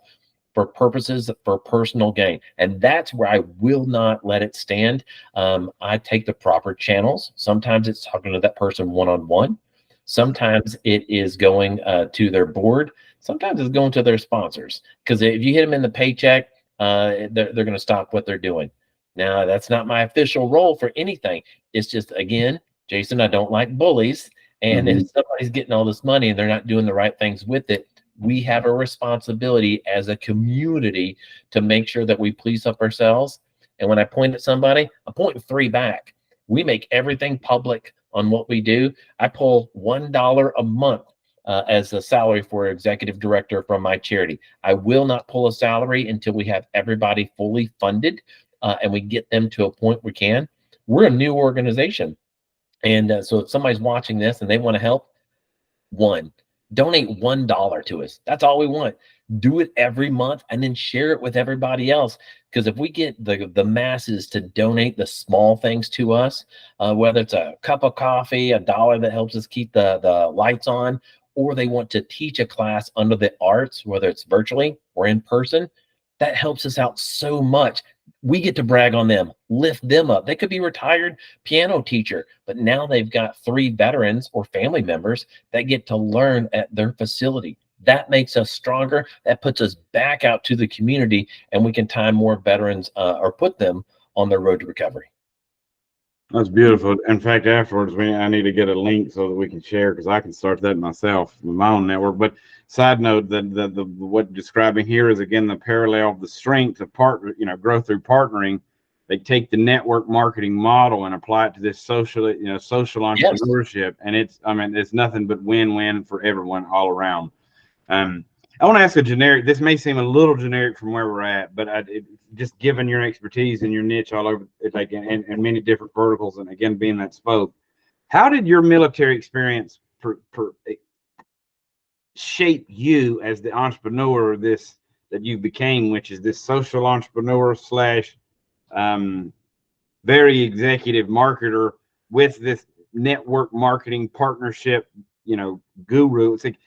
for purposes for personal gain. And that's where I will not let it stand. I take the proper channels. Sometimes it's talking to that person one-on-one. Sometimes it is going to their board. Sometimes it's going to their sponsors. Because if you hit them in the paycheck, they're going to stop what they're doing. Now, that's not my official role for anything. It's just, again, Jason, I don't like bullies. And if somebody's getting all this money and they're not doing the right things with it, we have a responsibility as a community to make sure that we police up ourselves. And when I point at somebody, I'm pointing 3 back. We make everything public on what we do. I pull $1 a month as a salary for executive director from my charity. I will not pull a salary until we have everybody fully funded and we get them to a point we can. We're a new organization. And so if somebody's watching this and they want to help, donate $1 to us. That's all we want. Do it every month and then share it with everybody else. Because if we get the masses to donate the small things to us, whether it's a cup of coffee, $1 that helps us keep the lights on, or they want to teach a class under the arts, whether it's virtually or in person, that helps us out so much. We get to brag on them, lift them up. They could be retired piano teacher, but now they've got 3 veterans or family members that get to learn at their facility. That makes us stronger. That puts us back out to the community, and we can tie more veterans or put them on their road to recovery. That's beautiful. In fact, afterwards, I need to get a link so that we can share, because I can start that myself with my own network. But side note, that what you're describing here is, again, the parallel of the strength of growth through partnering. They take the network marketing model and apply it to this social entrepreneurship, and it's nothing but win-win for everyone all around. I want to ask a generic. This may seem a little generic from where we're at, but just given your expertise and your niche all over, and many different verticals, and again being that spoke, how did your military experience shape you as the entrepreneur that you became, which is this social entrepreneur / very executive marketer with this network marketing partnership, guru? It's like,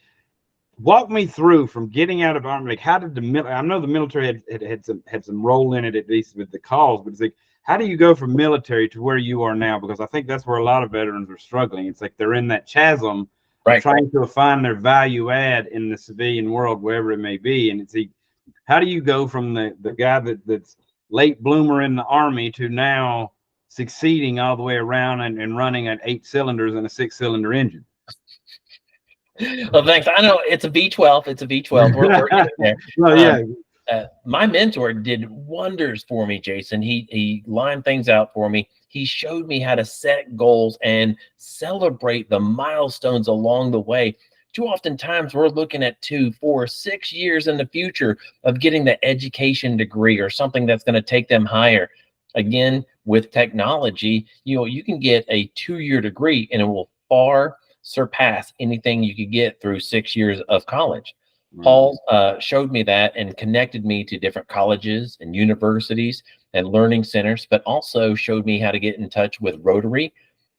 walk me through from getting out of Army. Like, how did I know the military had some role in it, at least with the calls, but it's like, how do you go from military to where you are now? Because I think that's where a lot of veterans are struggling. It's like they're in that chasm, right, trying to find their value add in the civilian world, wherever it may be. And it's like, how do you go from the guy that's late bloomer in the Army to now succeeding all the way around and running at 8 cylinders and a 6-cylinder engine? Well, thanks. I know it's a V12. It's a V12. We're getting there. Well, yeah. My mentor did wonders for me, Jason. He lined things out for me. He showed me how to set goals and celebrate the milestones along the way. Too often times we're looking at 2, 4, 6 years in the future of getting the education degree or something that's going to take them higher. Again, with technology, you can get a 2-year degree and it will far surpass anything you could get through 6 years of college. Right. Paul showed me that and connected me to different colleges and universities and learning centers, but also showed me how to get in touch with Rotary.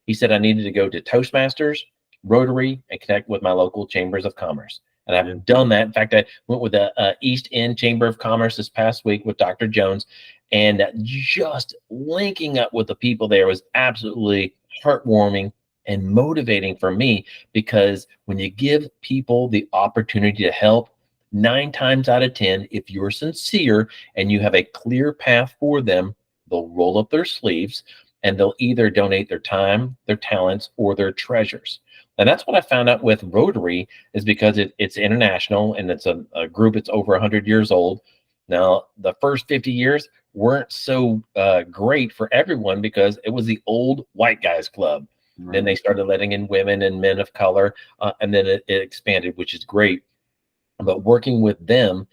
He said I needed to go to Toastmasters, Rotary, and connect with my local chambers of commerce. And I've done that. In fact, I went with the East End Chamber of Commerce this past week with Dr. Jones, and just linking up with the people there was absolutely heartwarming and motivating for me, because when you give people the opportunity to help, 9 times out of 10, if you're sincere and you have a clear path for them, they'll roll up their sleeves and they'll either donate their time, their talents, or their treasures. And that's what I found out with Rotary, is because it's international and it's a group that's over 100 years old. Now, the first 50 years weren't so great for everyone because it was the old white guys club. Right. Then they started letting in women and men of color, and then it expanded, which is great. But working with them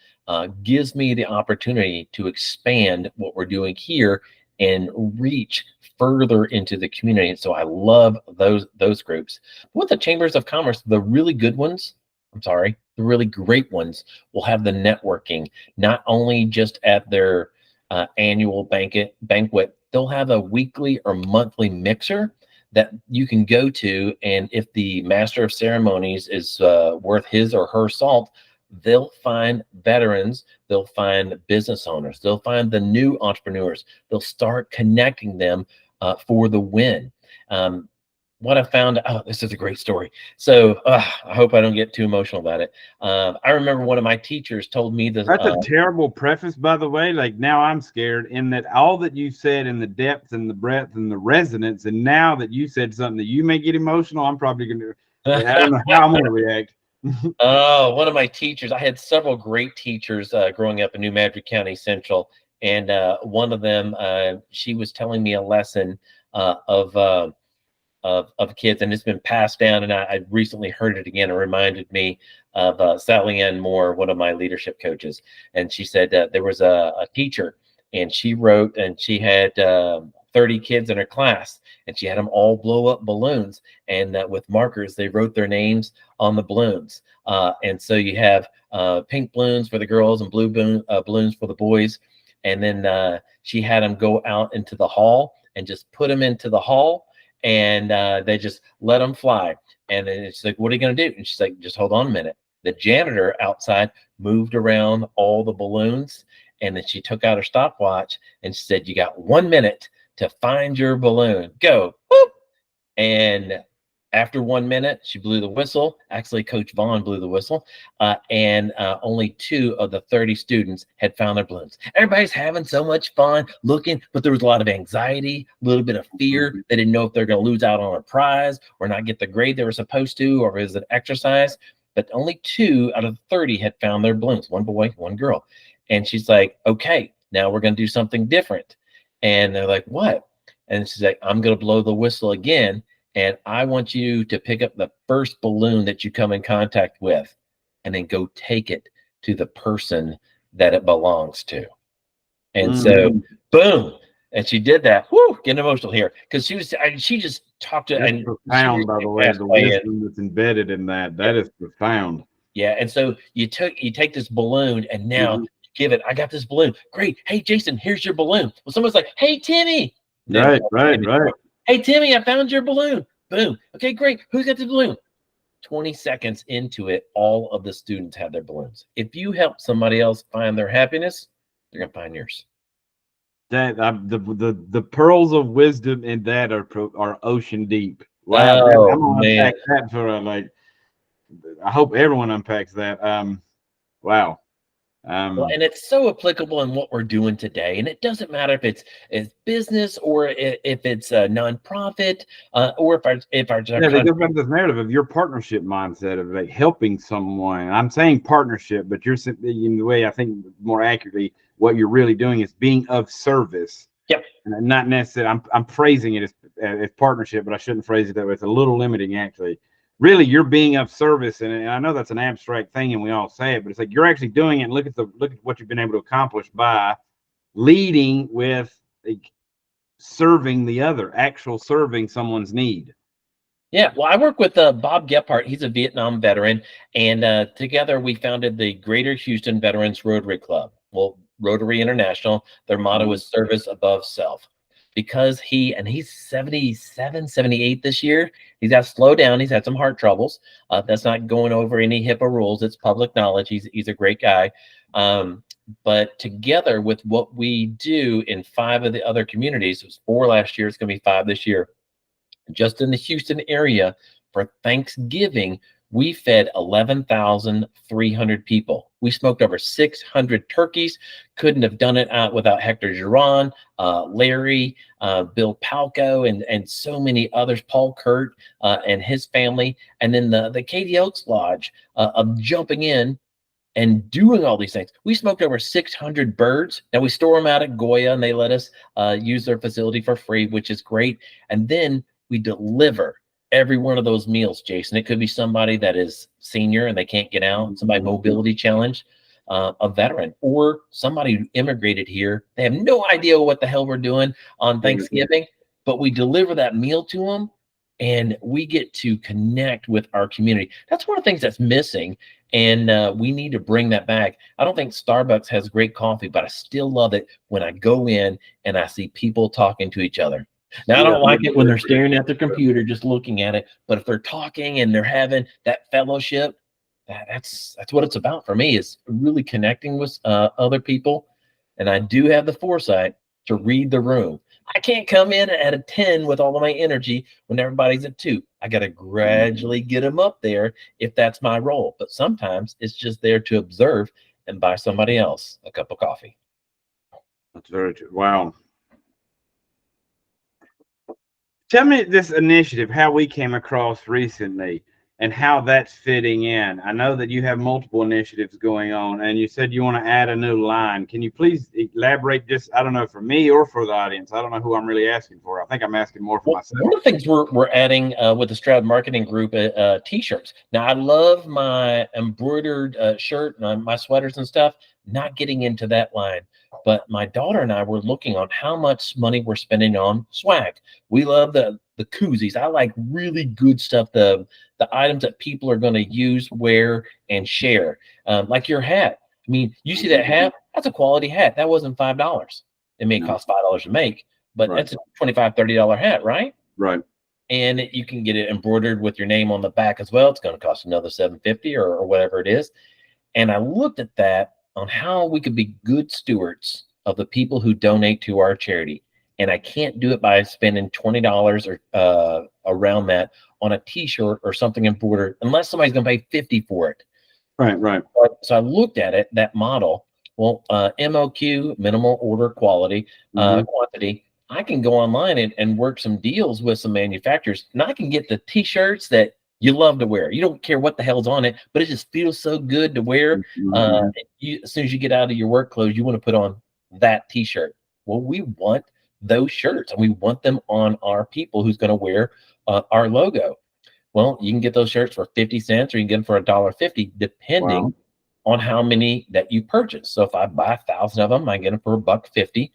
gives me the opportunity to expand what we're doing here and reach further into the community. And so I love those groups. With the chambers of commerce, the really good ones, the really great ones will have the networking, not only just at their annual banquet, they'll have a weekly or monthly mixer that you can go to. And if the master of ceremonies is worth his or her salt, they'll find veterans, they'll find business owners, they'll find the new entrepreneurs, they'll start connecting them for the win. What I found, this is a great story. So I hope I don't get too emotional about it. I remember one of my teachers told me this. That's a terrible preface, by the way. Like, now I'm scared, in that all that you said in the depth and the breadth and the resonance, and now that you said something that you may get emotional, I'm probably going to, I don't know how I'm going to react. One of my teachers, I had several great teachers growing up in New Maverick County Central. And one of them, she was telling me a lesson of of kids, and it's been passed down. And I recently heard it again. It reminded me of Sally Ann Moore, one of my leadership coaches, and she said there was a teacher, and she wrote, and she had 30 kids in her class, and she had them all blow up balloons, and with markers they wrote their names on the balloons. And so you have pink balloons for the girls and blue balloons for the boys. And then she had them go out into the hall and just put them into the hall, and they just let them fly. And then it's like, what are you going to do? And she's like, just hold on a minute. The janitor outside moved around all the balloons, and then she took out her stopwatch and she said, you got 1 minute to find your balloon. Go. Whoop. And after 1 minute, she blew the whistle. Actually, Coach Vaughn blew the whistle, and only 2 of the 30 students had found their balloons. Everybody's having so much fun looking, but there was a lot of anxiety, a little bit of fear. They didn't know if they're going to lose out on a prize or not get the grade they were supposed to, or is it an exercise. But only 2 out of 30 had found their balloons, 1 boy, 1 girl. And she's like, okay, now we're going to do something different. And they're like, what? And she's like, I'm going to blow the whistle again. And I want you to pick up the first balloon that you come in contact with, and then go take it to the person that it belongs to. And so, boom. And she did that. Whoo, getting emotional here, because she just talked to. That's and profound, by the way, the wisdom that's embedded in that. That is profound. Yeah. And so you take this balloon, and now you give it. I got this balloon. Great. Hey, Jason, here's your balloon. Well, someone's like, hey, Timmy. Right. Hey, Timmy, I found your balloon. Boom. Okay, great. Who's got the balloon? 20 seconds into it, all of the students have their balloons. If you help somebody else find their happiness, they're going to find yours. That the pearls of wisdom in that are ocean deep. Wow. Oh, I'm gonna man. unpack that for I hope everyone unpacks that. Wow. Well, and it's so applicable in what we're doing today. And it doesn't matter if it's business, or if it's a nonprofit, or if our yeah, they go back to this narrative of your partnership mindset of like helping someone. I'm saying partnership, but you're in the way I think more accurately, what you're really doing is being of service. Yep. And not necessarily, I'm phrasing it as partnership, but I shouldn't phrase it that way. It's a little limiting, actually. Really, you're being of service, and I know that's an abstract thing, and we all say it, but it's like you're actually doing it. And look at what you've been able to accomplish by leading with serving the other, actual serving someone's need. Yeah, well, I work with Bob Gephardt. He's a Vietnam veteran, and together we founded the Greater Houston Veterans Rotary Club. Well, Rotary International, their motto is service above self. Because he's 77, 78 this year. He's got to slow down. He's had some heart troubles. That's not going over any HIPAA rules. It's public knowledge. He's a great guy. But together with what we do in 5 of the other communities, it was 4 last year, it's going to be 5 this year. Just in the Houston area for Thanksgiving, we fed 11,300 people. We smoked over 600 turkeys. Couldn't have done it without Hector Giron, Larry, Bill Palco, and so many others, Paul Kurt and his family. And then the Katie Oaks Lodge of jumping in and doing all these things. We smoked over 600 birds. Now we store them out at Goya, and they let us use their facility for free, which is great. And then we deliver every one of those meals, Jason. It could be somebody that is senior and they can't get out, somebody mobility challenged, a veteran, or somebody who immigrated here. They have no idea what the hell we're doing on Thanksgiving, but we deliver that meal to them, and we get to connect with our community. That's one of the things that's missing, and we need to bring that back. I don't think Starbucks has great coffee, but I still love it when I go in and I see people talking to each other. Now, I don't like it when they're staring at their computer, just looking at it. But if they're talking and they're having that fellowship, that's what it's about for me, is really connecting with other people. And I do have the foresight to read the room. I can't come in at a 10 with all of my energy when everybody's at 2. I got to gradually get them up there if that's my role. But sometimes it's just there to observe and buy somebody else a cup of coffee. That's very true. Wow. Tell me this initiative, how we came across recently. and how that's fitting in. I know that you have multiple initiatives going on, and you said you want to add a new line. Can you please elaborate, just, I don't know, for me or for the audience? I don't know who I'm really asking for. I think I'm asking more for myself. One of the things we're adding with the Stroud Marketing Group, t-shirts. Now, I love my embroidered shirt and my sweaters and stuff, not getting into that line. But my daughter and I were looking on how much money we're spending on swag. We love the koozies. I like really good stuff, the items that people are going to use, wear, and share. Like your hat. I mean, you see that hat? That's a quality hat. That wasn't $5. It may cost $5 to make, but Right. that's a $25, $30 hat, right? Right. And you can get it embroidered with your name on the back as well. It's going to cost another $750 or whatever it is. And I looked at that on how we could be good stewards of the people who donate to our charity. And I can't do it by spending $20 or around that on a t-shirt or something embroidered unless somebody's going to pay $50 for it. Right, right. So I looked at it, that model. Well, MOQ, minimal order quality, quantity. I can go online and work some deals with some manufacturers, and I can get the t-shirts that you love to wear. You don't care what the hell's on it, but it just feels so good to wear. As soon as you get out of your work clothes, you want to put on that t-shirt. Well, we want those shirts, and we want them on our people who's going to wear our logo. Well, you can get those shirts for 50 cents, or you can get them for $1.50, depending on how many that you purchase. So if I buy 1,000 of them, I get them for $1.50.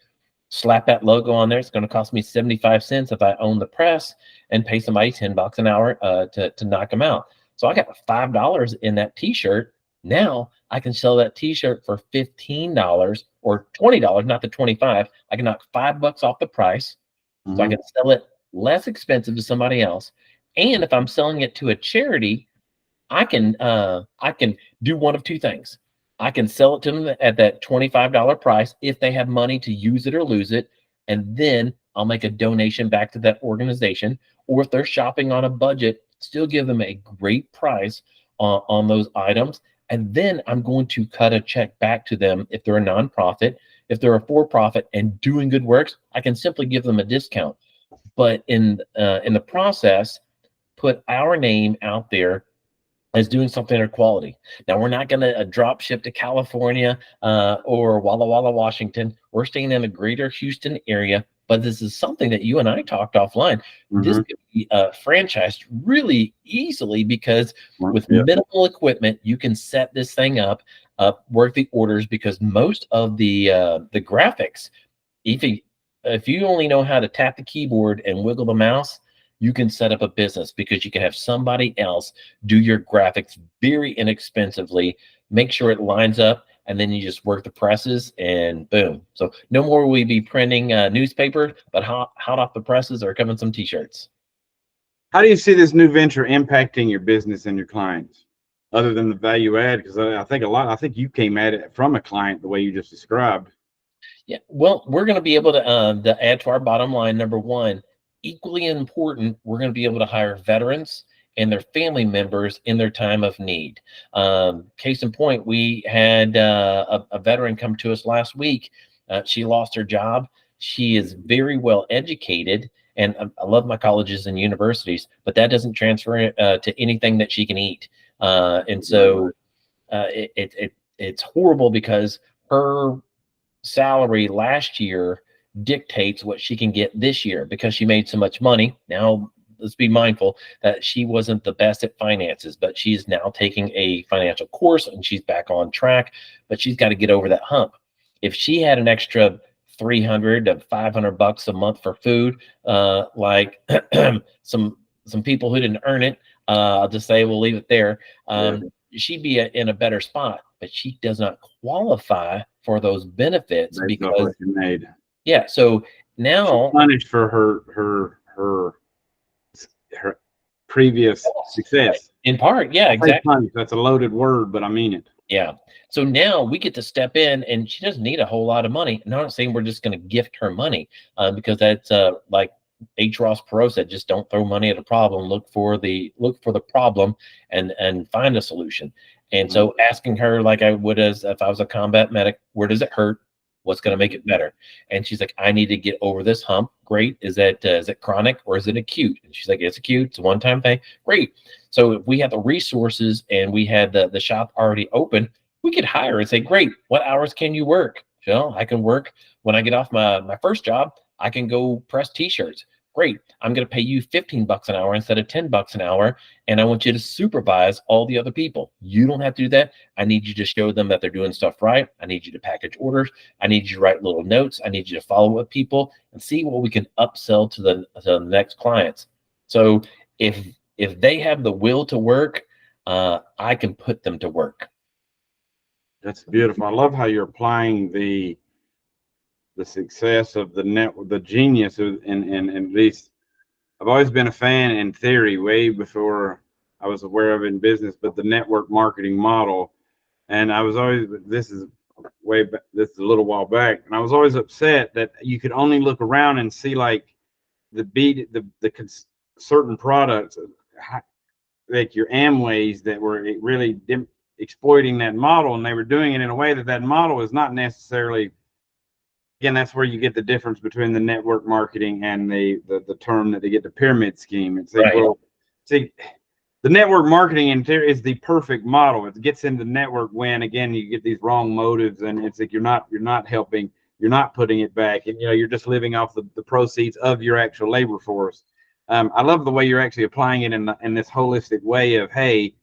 Slap that logo on there. It's going to cost me 75 cents if I own the press, and pay somebody $10 an hour to knock them out. So I got $5 in that t-shirt. Now I can sell that t-shirt for $15 or $20, not the 25. I can knock $5 off the price. So I can sell it less expensive to somebody else. And if I'm selling it to a charity, I can do one of two things. I can sell it to them at that $25 price if they have money to use it or lose it, and then I'll make a donation back to that organization. Or if they're shopping on a budget, still give them a great price on those items, and then I'm going to cut a check back to them if they're a nonprofit. If they're a for-profit and doing good works, I can simply give them a discount. But in the process, put our name out there as doing something of quality. Now, we're not going to drop ship to California or Walla Walla, Washington. We're staying in the greater Houston area, but this is something that you and I talked offline. This could be franchised really easily, because with minimal equipment, you can set this thing up, work the orders, because most of the graphics, if you only know how to tap the keyboard and wiggle the mouse, you can set up a business, because you can have somebody else do your graphics very inexpensively, make sure it lines up, and then you just work the presses and boom. So no more will we be printing newspaper, but hot off the presses are coming some t-shirts. How do you see this new venture impacting your business and your clients, other than the value add? Because I think you came at it from a client the way you just described. Yeah, well, we're going to be able to add to our bottom line. Number one, equally important, we're going to be able to hire veterans and their family members in their time of need. Case in point, we had a veteran come to us last week. She lost her job. She is very well educated, and I love my colleges and universities, but that doesn't transfer to anything that she can eat. And so it's horrible, because her salary last year dictates what she can get this year, because she made so much money. Now, let's be mindful that she wasn't the best at finances, but she's now taking a financial course and she's back on track, but she's got to get over that hump. If she had an extra $300 to $500 a month for food, like some people who didn't earn it, I'll just say we'll leave it there. She'd be in a better spot, but she does not qualify for those benefits because yeah. So now she's punished for her previous success. In part, yeah, exactly. That's a loaded word, but I mean it. Yeah. So now we get to step in, and she doesn't need a whole lot of money. And I'm not saying we're just going to gift her money, because that's like H. Ross Perot said, just don't throw money at a problem. Look for the problem and find a solution. And so asking her, like I would as if I was a combat medic, where does it hurt? What's going to make it better? And she's like, I need to get over this hump. Great. Is it chronic or is it acute? And she's like, it's acute. It's a one-time thing. Great. So if we had the resources and we had the shop already open, we could hire and say, great, what hours can you work? Well, I can work when I get off my first job, I can go press t-shirts. Great. I'm going to pay you $15 an hour instead of $10 an hour. And I want you to supervise all the other people. You don't have to do that. I need you to show them that they're doing stuff right. I need you to package orders. I need you to write little notes. I need you to follow up with people and see what we can upsell to the next clients. So if they have the will to work, I can put them to work. That's beautiful. I love how you're applying the success of the genius in these. I've always been a fan in theory, way before I was aware of it in business, but the network marketing model. And I was always, this is a little while back, and I was always upset that you could only look around and see like certain products, like your Amways, that were really exploiting that model, and they were doing it in a way that model is not necessarily. Again, that's where you get the difference between the network marketing and the term that they get, the pyramid scheme. It's like, Right. well, see, the network marketing is the perfect model. It gets into network when, again, you get these wrong motives, and it's like you're not helping, you're not putting it back, and you're just living off the proceeds of your actual labor force. I love the way you're actually applying it in this holistic way of, hey,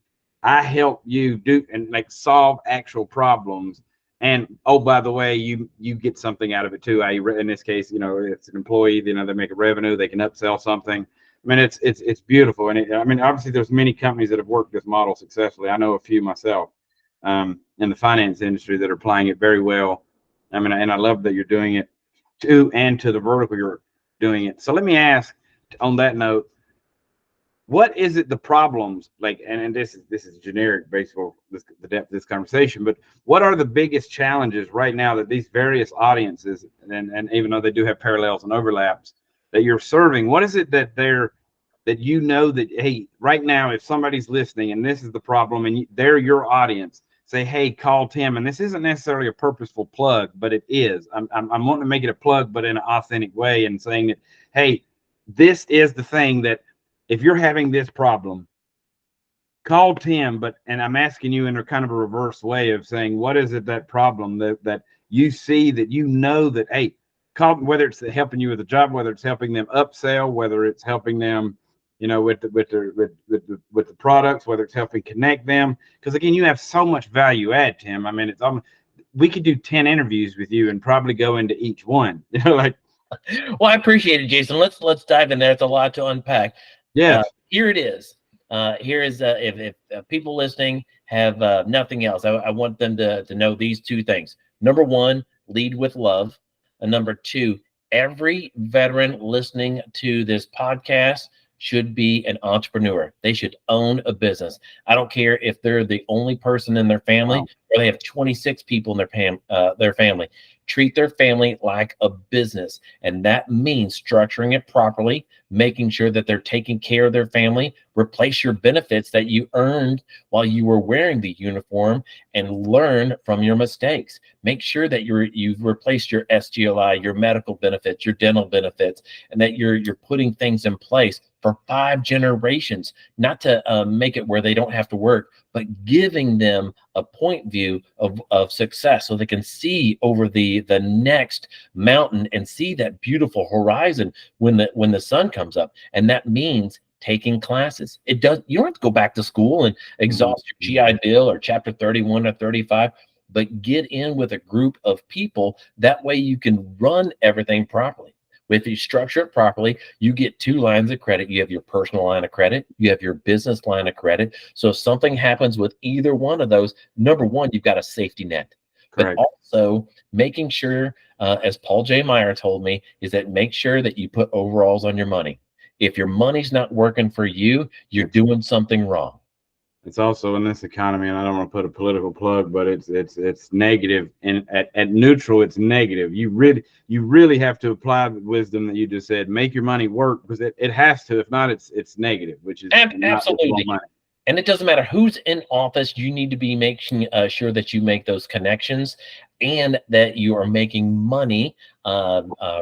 I help you do and like solve actual problems. And oh, by the way, you get something out of it too. In this case, it's an employee. They make a revenue. They can upsell something. I mean, it's beautiful. And I mean, obviously, there's many companies that have worked this model successfully. I know a few myself in the finance industry that are applying it very well. I mean, and I love that you're doing it to the vertical you're doing it. So let me ask, on that note, what is it, the problems, like, and this is generic based on the depth of this conversation, but what are the biggest challenges right now that these various audiences, and even though they do have parallels and overlaps that you're serving, what is it that that hey, right now, if somebody's listening and this is the problem and they're your audience, say, hey, call Tim. And this isn't necessarily a purposeful plug, but it is. I'm wanting to make it a plug, but in an authentic way, and saying that, hey, this is the thing that, if you're having this problem, call Tim. And I'm asking you in a kind of a reverse way of saying, what is it, that problem that you see, that that, hey, call, whether it's helping you with a job, whether it's helping them upsell, whether it's helping them, with the products, whether it's helping connect them. Because again, you have so much value add, Tim. I mean, we could do 10 interviews with you and probably go into each one. Like. Well, I appreciate it, Jason. Let's dive in there. It's a lot to unpack. Yes. Here it is. Here is if people listening have nothing else, I want them to know these two things. Number one, lead with love. And number two, every veteran listening to this podcast should be an entrepreneur. They should own a business. I don't care if they're the only person in their family, or they have 26 people in their family. Treat their family like a business. And that means structuring it properly, making sure that they're taking care of their family, replace your benefits that you earned while you were wearing the uniform, and learn from your mistakes. Make sure that you've replaced your SGLI, your medical benefits, your dental benefits, and that you're putting things in place for 5 generations, not to make it where they don't have to work, but giving them a point view of success so they can see over the next mountain and see that beautiful horizon when the sun comes up. And that means taking classes. You don't have to go back to school and exhaust your GI Bill or chapter 31 or 35, but get in with a group of people. That way you can run everything properly. If you structure it properly, you get 2 lines of credit. You have your personal line of credit, you have your business line of credit. So if something happens with either one of those, number one, you've got a safety net. Correct. But also making sure, as Paul J. Meyer told me, is that make sure that you put overalls on your money. If your money's not working for you, you're doing something wrong. It's also in this economy, and I don't want to put a political plug, but it's negative, and at neutral, it's negative. You really have to apply the wisdom that you just said. Make your money work, because it has to. If not, it's negative, which is absolutely. And it doesn't matter who's in office. You need to be making sure that you make those connections, and that you are making money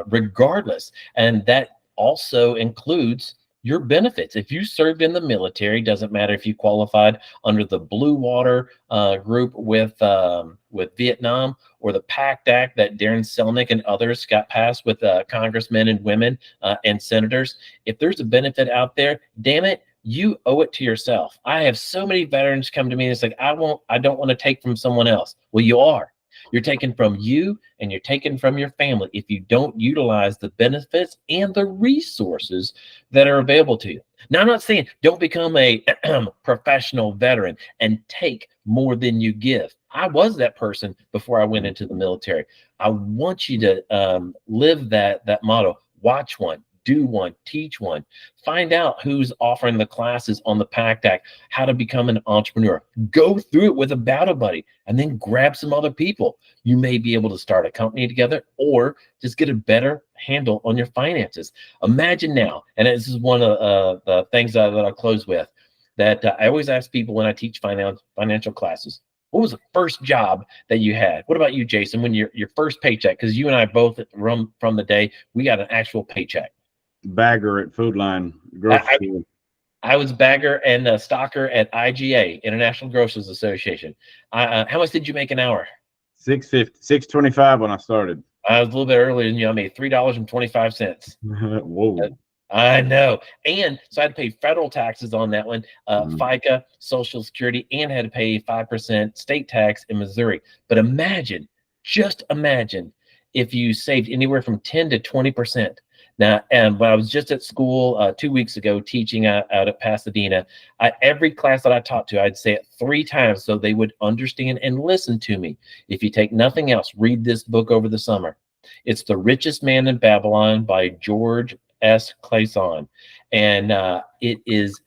regardless. And that also includes your benefits. If you served in the military, doesn't matter if you qualified under the Blue Water group with Vietnam, or the PACT Act that Darren Selnick and others got passed with congressmen and women and senators. If there's a benefit out there, damn it, you owe it to yourself. I have so many veterans come to me and it's like, I don't want to take from someone else. Well, you are. You're taking from you and you're taking from your family if you don't utilize the benefits and the resources that are available to you. Now, I'm not saying don't become a professional veteran and take more than you give. I was that person before I went into the military. I want you to live that motto. Watch one, do one, teach one. Find out who's offering the classes on the PACT Act, how to become an entrepreneur. Go through it with a battle buddy and then grab some other people. You may be able to start a company together or just get a better handle on your finances. Imagine now, and this is one of the things that I'll close with, that I always ask people when I teach financial classes, what was the first job that you had? What about you, Jason, when your first paycheck? Because you and I both from the day we got an actual paycheck. Bagger at Food Line grocery store. I was bagger and stocker at IGA, International Grocers Association. How much did you make an hour? $6.50, $6.25 when I started. I was a little bit earlier than you. I made $3.25. Whoa. I know. And so I had to pay federal taxes on that one, FICA, Social Security, and had to pay 5% state tax in Missouri. But just imagine if you saved anywhere from 10 to 20%. Now, and when I was just at school 2 weeks ago teaching out at Pasadena, every class that I taught to, I'd say it 3 times so they would understand and listen to me. If you take nothing else, read this book over the summer. It's The Richest Man in Babylon by George S. Clason. And it is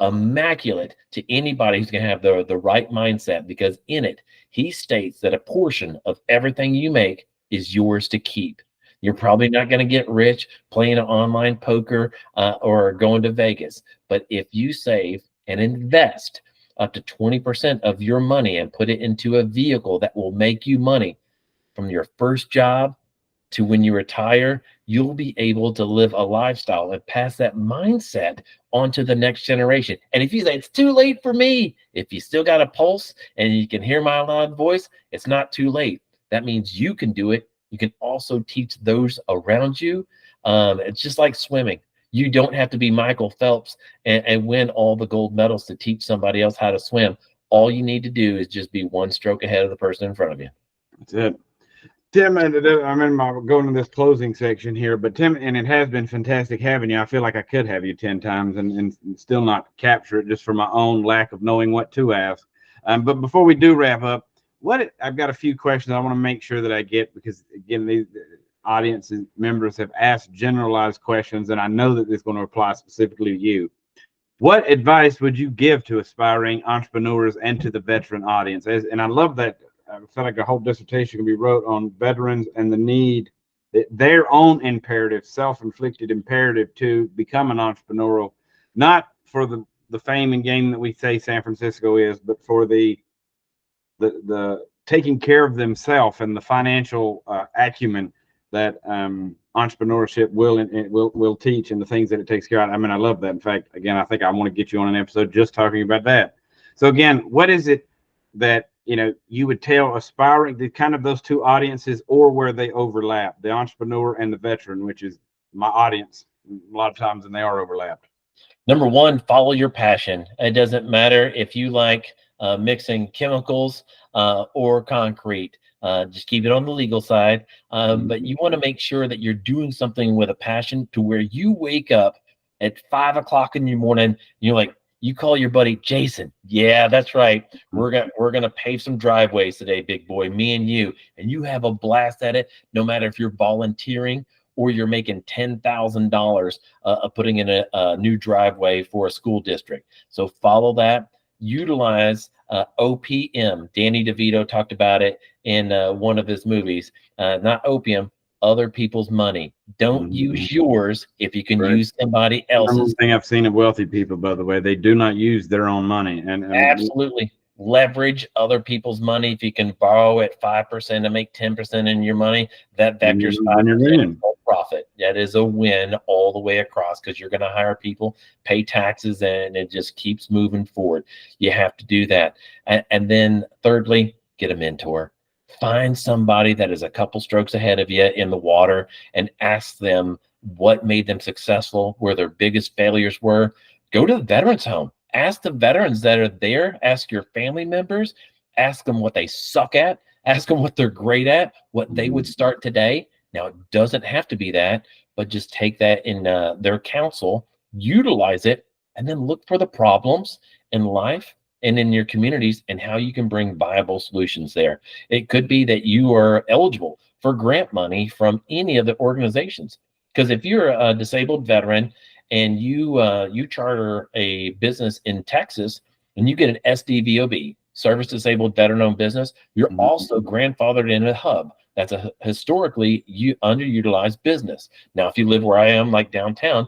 immaculate to anybody who's going to have the right mindset, because in it, he states that a portion of everything you make is yours to keep. You're probably not going to get rich playing online poker or going to Vegas. But if you save and invest up to 20% of your money and put it into a vehicle that will make you money from your first job to when you retire, you'll be able to live a lifestyle and pass that mindset on to the next generation. And if you say, it's too late for me, if you still got a pulse and you can hear my loud voice, it's not too late. That means you can do it. You can also teach those around you. It's just like swimming. You don't have to be Michael Phelps and win all the gold medals to teach somebody else how to swim. All you need to do is just be one stroke ahead of the person in front of you. That's it. Tim, I'm going to this closing section here, but Tim, and it has been fantastic having you. I feel like I could have you 10 times and still not capture it just for my own lack of knowing what to ask. But before we do wrap up, I've got a few questions I want to make sure that I get, because again, these audience members have asked generalized questions, and I know that it's going to apply specifically to you. What advice would you give to aspiring entrepreneurs and to the veteran audience? And I love that. I feel like a whole dissertation can be wrote on veterans and the need, their own imperative, self-inflicted imperative to become an entrepreneurial, not for the fame and gain that we say San Francisco is, but for the taking care of themselves and the financial acumen that entrepreneurship will teach, and the things that it takes care of. I mean, I love that. In fact, again, I think I want to get you on an episode just talking about that. So again, what is it that you would tell aspiring, the kind of those two audiences, or where they overlap, the entrepreneur and the veteran, which is my audience a lot of times, and they are overlapped? Number one, follow your passion. It doesn't matter if you like mixing chemicals or concrete. Just keep it on the legal side. But you want to make sure that you're doing something with a passion to where you wake up at 5 o'clock in the morning and you're like, you call your buddy Jason. Yeah, that's right. We're gonna pave some driveways today, big boy, me and you have a blast at it. No matter if you're volunteering or you're making $10,000 putting in a new driveway for a school district. So follow that. Utilize OPM. Danny DeVito talked about it in one of his movies. Not opium, other people's money. Don't use yours if you can use somebody else's. One thing I've seen of wealthy people, by the way, they do not use their own money. And absolutely leverage other people's money. If you can borrow at 5% and make 10% in your money, that vectors 5% profit. that is a win all the way across, because you're going to hire people, pay taxes, and it just keeps moving forward. You have to do that. And then thirdly, get a mentor. Find somebody that is a couple strokes ahead of you in the water and ask them what made them successful, where their biggest failures were. Go to the veterans home. Ask the veterans that are there. Ask your family members. Ask them what they suck at. Ask them what they're great at, what they would start today. Now, it doesn't have to be that, but just take that in their counsel, utilize it, and then look for the problems in life and in your communities and how you can bring viable solutions there. It could be that you are eligible for grant money from any of the organizations. Because if you're a disabled veteran and you charter a business in Texas and you get an SDVOB, Service Disabled Veteran-Owned Business, you're also grandfathered in a hub. That's a historically underutilized business. Now, if you live where I am, like downtown,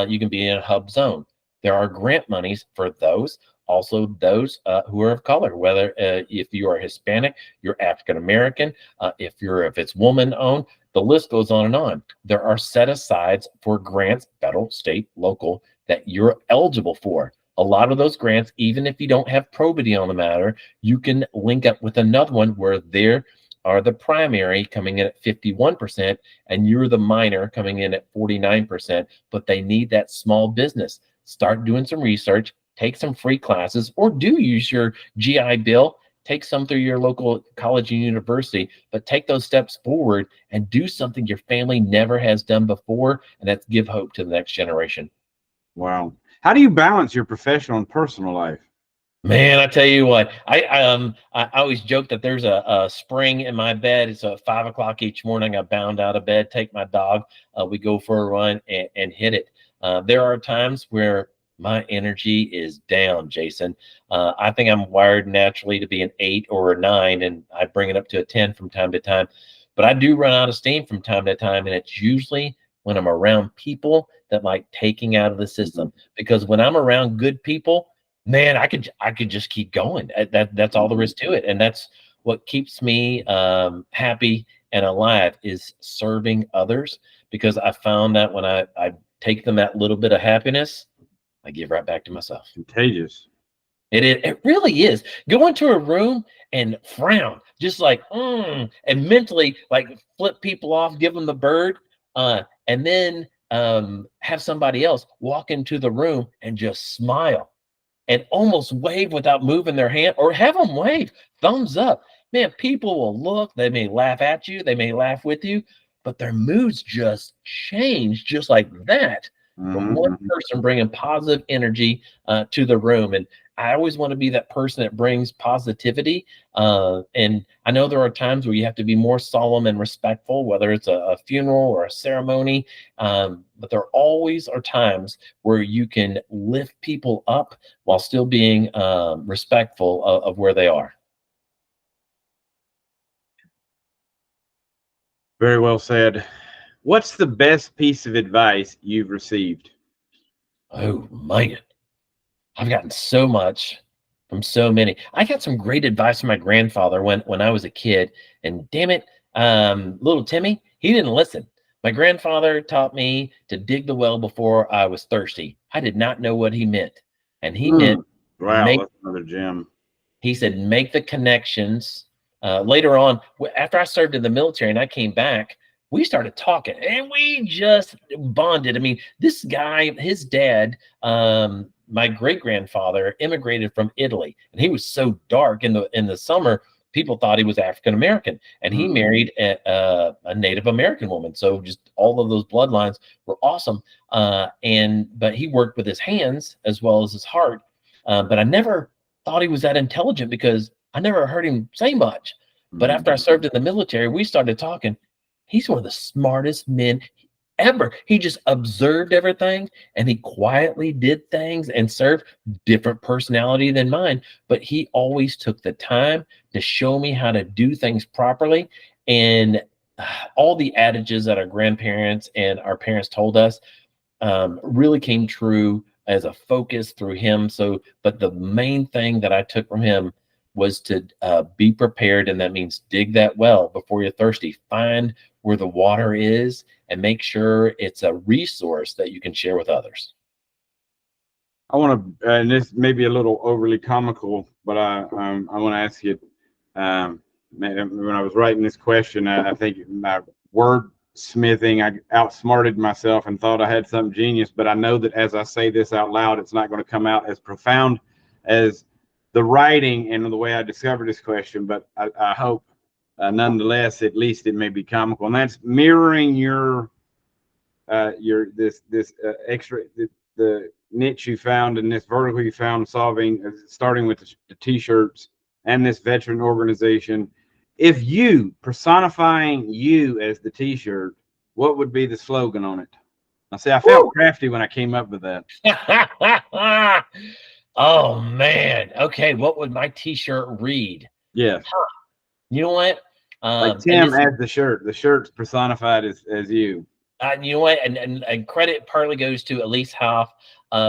you can be in a hub zone. There are grant monies for those. Also, those who are of color, whether if you are Hispanic, you're African American, if it's woman owned, the list goes on and on. There are set asides for grants, federal, state, local, that you're eligible for. A lot of those grants, even if you don't have probity on the matter, you can link up with another one where there are the primary coming in at 51% and you're the minor coming in at 49%, but they need that small business. Start doing some research, take some free classes, or do use your GI Bill, take some through your local college and university, but take those steps forward and do something your family never has done before, and that's give hope to the next generation. Wow. How do you balance your professional and personal life? Man, I tell you what, I always joke that there's a spring in my bed. It's at 5 o'clock each morning. I bound out of bed, take my dog, we go for a run and hit it. There are times where my energy is down, Jason. I think I'm wired naturally to be an 8 or a 9, and I bring it up to a 10 from time to time. But I do run out of steam from time to time, and it's usually when I'm around people that like taking out of the system. Because when I'm around good people, man, I could just keep going. That's all there is to it, and that's what keeps me happy and alive, is serving others. Because I found that when I take them that little bit of happiness, I give right back to myself. Contagious. It really is. Go into a room and frown, just like and mentally like flip people off, give them the bird, and then have somebody else walk into the room and just smile and almost wave without moving their hand, or have them wave, thumbs up. Man, people will look, they may laugh at you, they may laugh with you, but their moods just change just like that from one person bringing positive energy to the room. And I always want to be that person that brings positivity. And I know there are times where you have to be more solemn and respectful, whether it's a funeral or a ceremony. But there always are times where you can lift people up while still being respectful of where they are. Very well said. What's the best piece of advice you've received? Oh, man. I've gotten so much from so many. I got some great advice from my grandfather when I was a kid, and damn it, little Timmy, he didn't listen. My grandfather taught me to dig the well before I was thirsty. I did not know what he meant. And he meant wow, that's another gem. He said, make the connections. Later on, after I served in the military and I came back, we started talking and we just bonded. I mean, this guy, his dad, my great-grandfather immigrated from Italy, and he was so dark in the summer, people thought he was African American, and he married a Native American woman. So just all of those bloodlines were awesome. But he worked with his hands as well as his heart. But I never thought he was that intelligent because I never heard him say much. But after I served in the military, we started talking. He's one of the smartest men ever. He just observed everything and he quietly did things and served. Different personality than mine, but he always took the time to show me how to do things properly. And all the adages that our grandparents and our parents told us really came true as a focus through him. But the main thing that I took from him was to be prepared, and that means dig that well before you're thirsty. Find where the water is and make sure it's a resource that you can share with others. I want to, and this may be a little overly comical, but I want to ask you. When I was writing this question, I think my wordsmithing, I outsmarted myself and thought I had something genius. But I know that as I say this out loud, it's not going to come out as profound as the writing and the way I discovered this question. But I hope, nonetheless, at least it may be comical, and that's mirroring your extra the niche you found and this vertical you found solving, starting with the t-shirts and this veteran organization. If you personifying you as the t-shirt, what would be the slogan on it? I say I felt crafty when I came up with that. Oh man. Okay, what would my t-shirt read? Yes. You know what? Like Tim as the shirt. The shirt's personified as you. You know what? And credit partly goes to Elise Hoff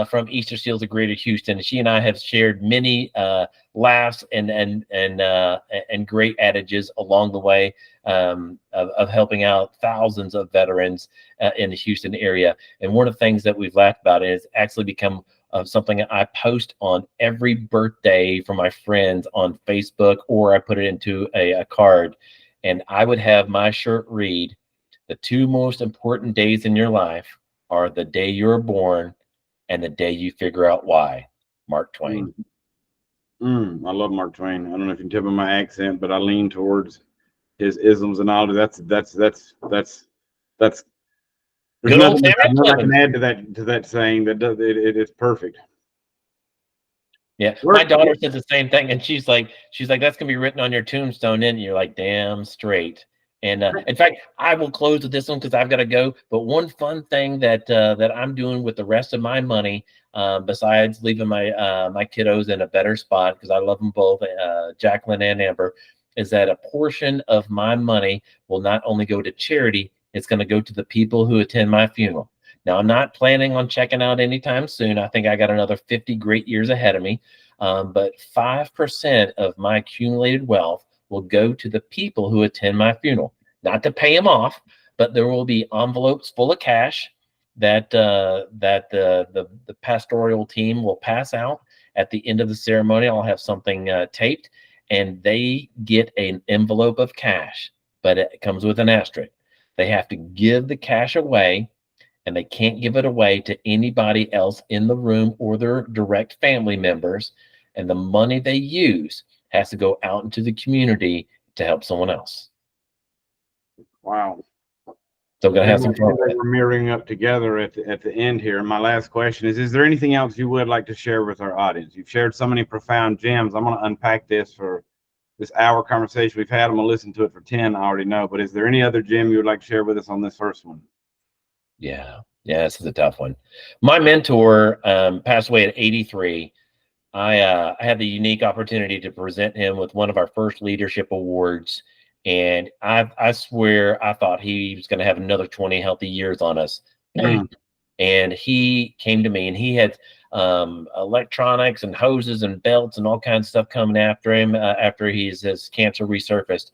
from Easter Seals of Greater Houston. She and I have shared many laughs and great adages along the way of helping out thousands of veterans in the Houston area. And one of the things that we've laughed about is actually become something I post on every birthday for my friends on Facebook, or I put it into a card. And I would have my shirt read, "The two most important days in your life are the day you're born and the day you figure out why." Mark Twain. I love Mark Twain. I don't know if you can tell by my accent, but I lean towards his isms and all. That's there's Good old nothing Samuel I can add to that saying. That does it's perfect. Yeah, my daughter said the same thing, and she's like, "That's gonna be written on your tombstone," and you're like, "Damn straight." And in fact, I will close with this one because I've got to go. But one fun thing that I'm doing with the rest of my money, besides leaving my my kiddos in a better spot because I love them both, Jacqueline and Amber, is that a portion of my money will not only go to charity, it's going to go to the people who attend my funeral. Now, I'm not planning on checking out anytime soon. I think I got another 50 great years ahead of me. But 5% of my accumulated wealth will go to the people who attend my funeral. Not to pay them off, but there will be envelopes full of cash that the pastoral team will pass out at the end of the ceremony. I'll have something taped, and they get an envelope of cash, but it comes with an asterisk. They have to give the cash away, and they can't give it away to anybody else in the room or their direct family members. And the money they use has to go out into the community to help someone else. Wow. So we're going to have some fun. We're mirroring up together at the end here. My last question is there anything else you would like to share with our audience? You've shared so many profound gems. I'm going to unpack this for this hour conversation we've had. I'm going to listen to it for 10. I already know. But is there any other gem you would like to share with us on this first one? Yeah, this is a tough one. My mentor passed away at 83. I had the unique opportunity to present him with one of our first leadership awards. And I swear I thought he was going to have another 20 healthy years on us. And he came to me, and he had electronics and hoses and belts and all kinds of stuff coming after him after his cancer resurfaced.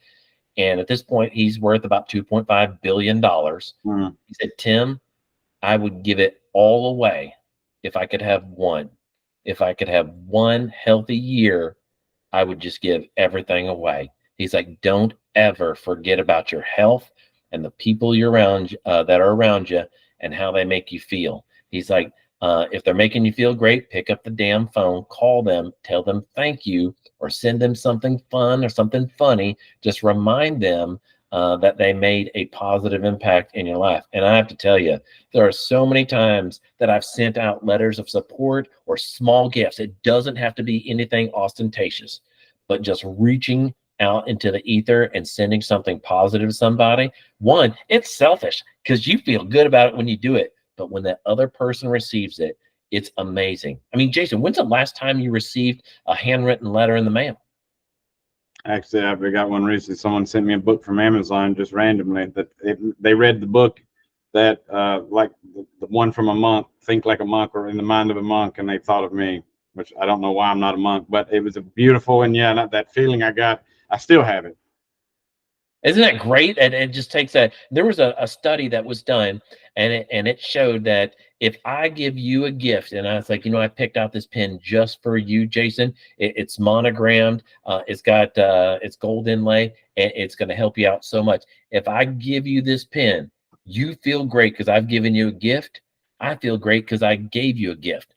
And at this point, he's worth about $2.5 billion. He said, "Tim, I would give it all away if I could have one. If I could have one healthy year, I would just give everything away." He's like, "Don't ever forget about your health and the people you're around that are around you and how they make you feel." He's like, if they're making you feel great, pick up the damn phone, call them, tell them thank you, or send them something fun or something funny. Just remind them that they made a positive impact in your life. And I have to tell you, there are so many times that I've sent out letters of support or small gifts. It doesn't have to be anything ostentatious, but just reaching out into the ether and sending something positive to somebody. One, it's selfish because you feel good about it when you do it. But when that other person receives it, it's amazing. I mean, Jason, when's the last time you received a handwritten letter in the mail? Actually, I got one recently. Someone sent me a book from Amazon just randomly that they read the book that like the one from a monk, Think Like a Monk, or In the Mind of a Monk, and they thought of me. which I don't know why I'm not a monk, but it was a beautiful, and yeah, that feeling I got, I still have it. Isn't that great? And it just takes there was a study that was done, and it showed that if I give you a gift, and I was like, I picked out this pen just for you, Jason. It's monogrammed, it's got it's gold inlay, and it's going to help you out so much. If I give you this pen, you feel great because I've given you a gift. I feel great because I gave you a gift,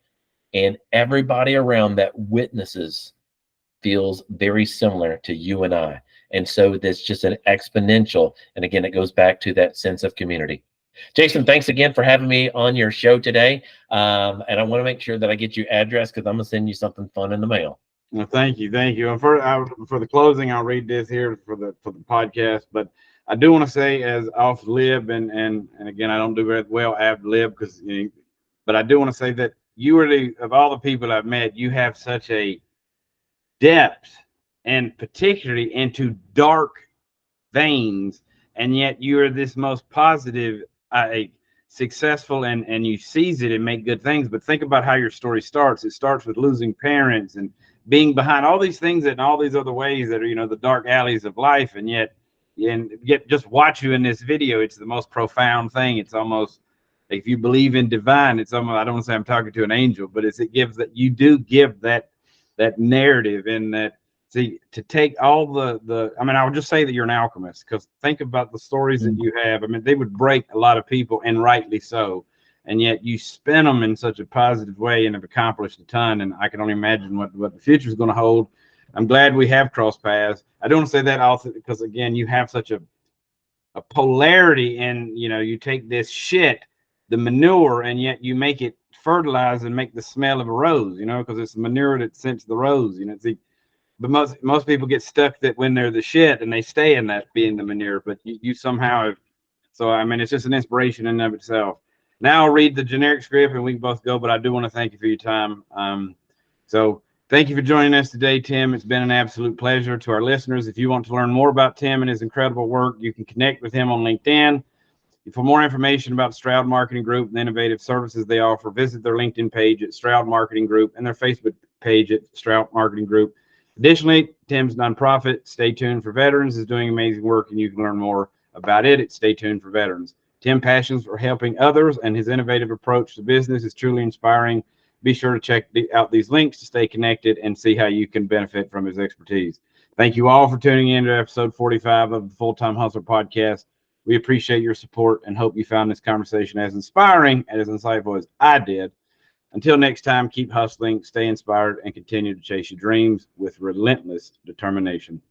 and everybody around that witnesses feels very similar to you and I. And so there's just an exponential. And again, it goes back to that sense of community. Jason, thanks again for having me on your show today. And I want to make sure that I get your address because I'm going to send you something fun in the mail. Well, thank you. And for the closing, I'll read this here for the podcast. But I do want to say, as off lib, and again, I don't do very well ad lib but I do want to say that you are of all the people I've met, you have such a depth, and particularly into dark veins, and yet you are this most positive, successful, and you seize it and make good things. But think about how your story starts. It starts with losing parents and being behind all these things and all these other ways that are, the dark alleys of life, and yet just watch you in this video. It's the most profound thing. It's almost, if you believe in divine, it's almost, I don't want to say I'm talking to an angel, but it gives that you do give that narrative, and that, see, to take all I mean, I would just say that you're an alchemist, because think about the stories that you have. I mean, they would break a lot of people, and rightly so, and yet you spin them in such a positive way and have accomplished a ton. And I can only imagine what the future is going to hold. I'm glad we have crossed paths. I don't want to say that also because, again, you have such a polarity, and you take this shit, the manure, and yet you make it fertilize and make the smell of a rose, because it's the manure that scents the rose, See, but most people get stuck that when they're the shit, and they stay in that being the manure. But you somehow have, so I mean, it's just an inspiration in and of itself. Now I'll read the generic script and we can both go, but I do want to thank you for your time. So thank you for joining us today, Tim. It's been an absolute pleasure. To our listeners, if you want to learn more about Tim and his incredible work, you can connect with him on LinkedIn. For more information about Stroud Marketing Group and the innovative services they offer, visit their LinkedIn page at Stroud Marketing Group and their Facebook page at Stroud Marketing Group. Additionally, Tim's nonprofit, Stay Tuned for Veterans, is doing amazing work, and you can learn more about it at Stay Tuned for Veterans. Tim passions for helping others, and his innovative approach to business is truly inspiring. Be sure to check out these links to stay connected and see how you can benefit from his expertise. Thank you all for tuning in to episode 45 of the Full-Time Hustler podcast. We appreciate your support and hope you found this conversation as inspiring and as insightful as I did. Until next time, keep hustling, stay inspired, and continue to chase your dreams with relentless determination.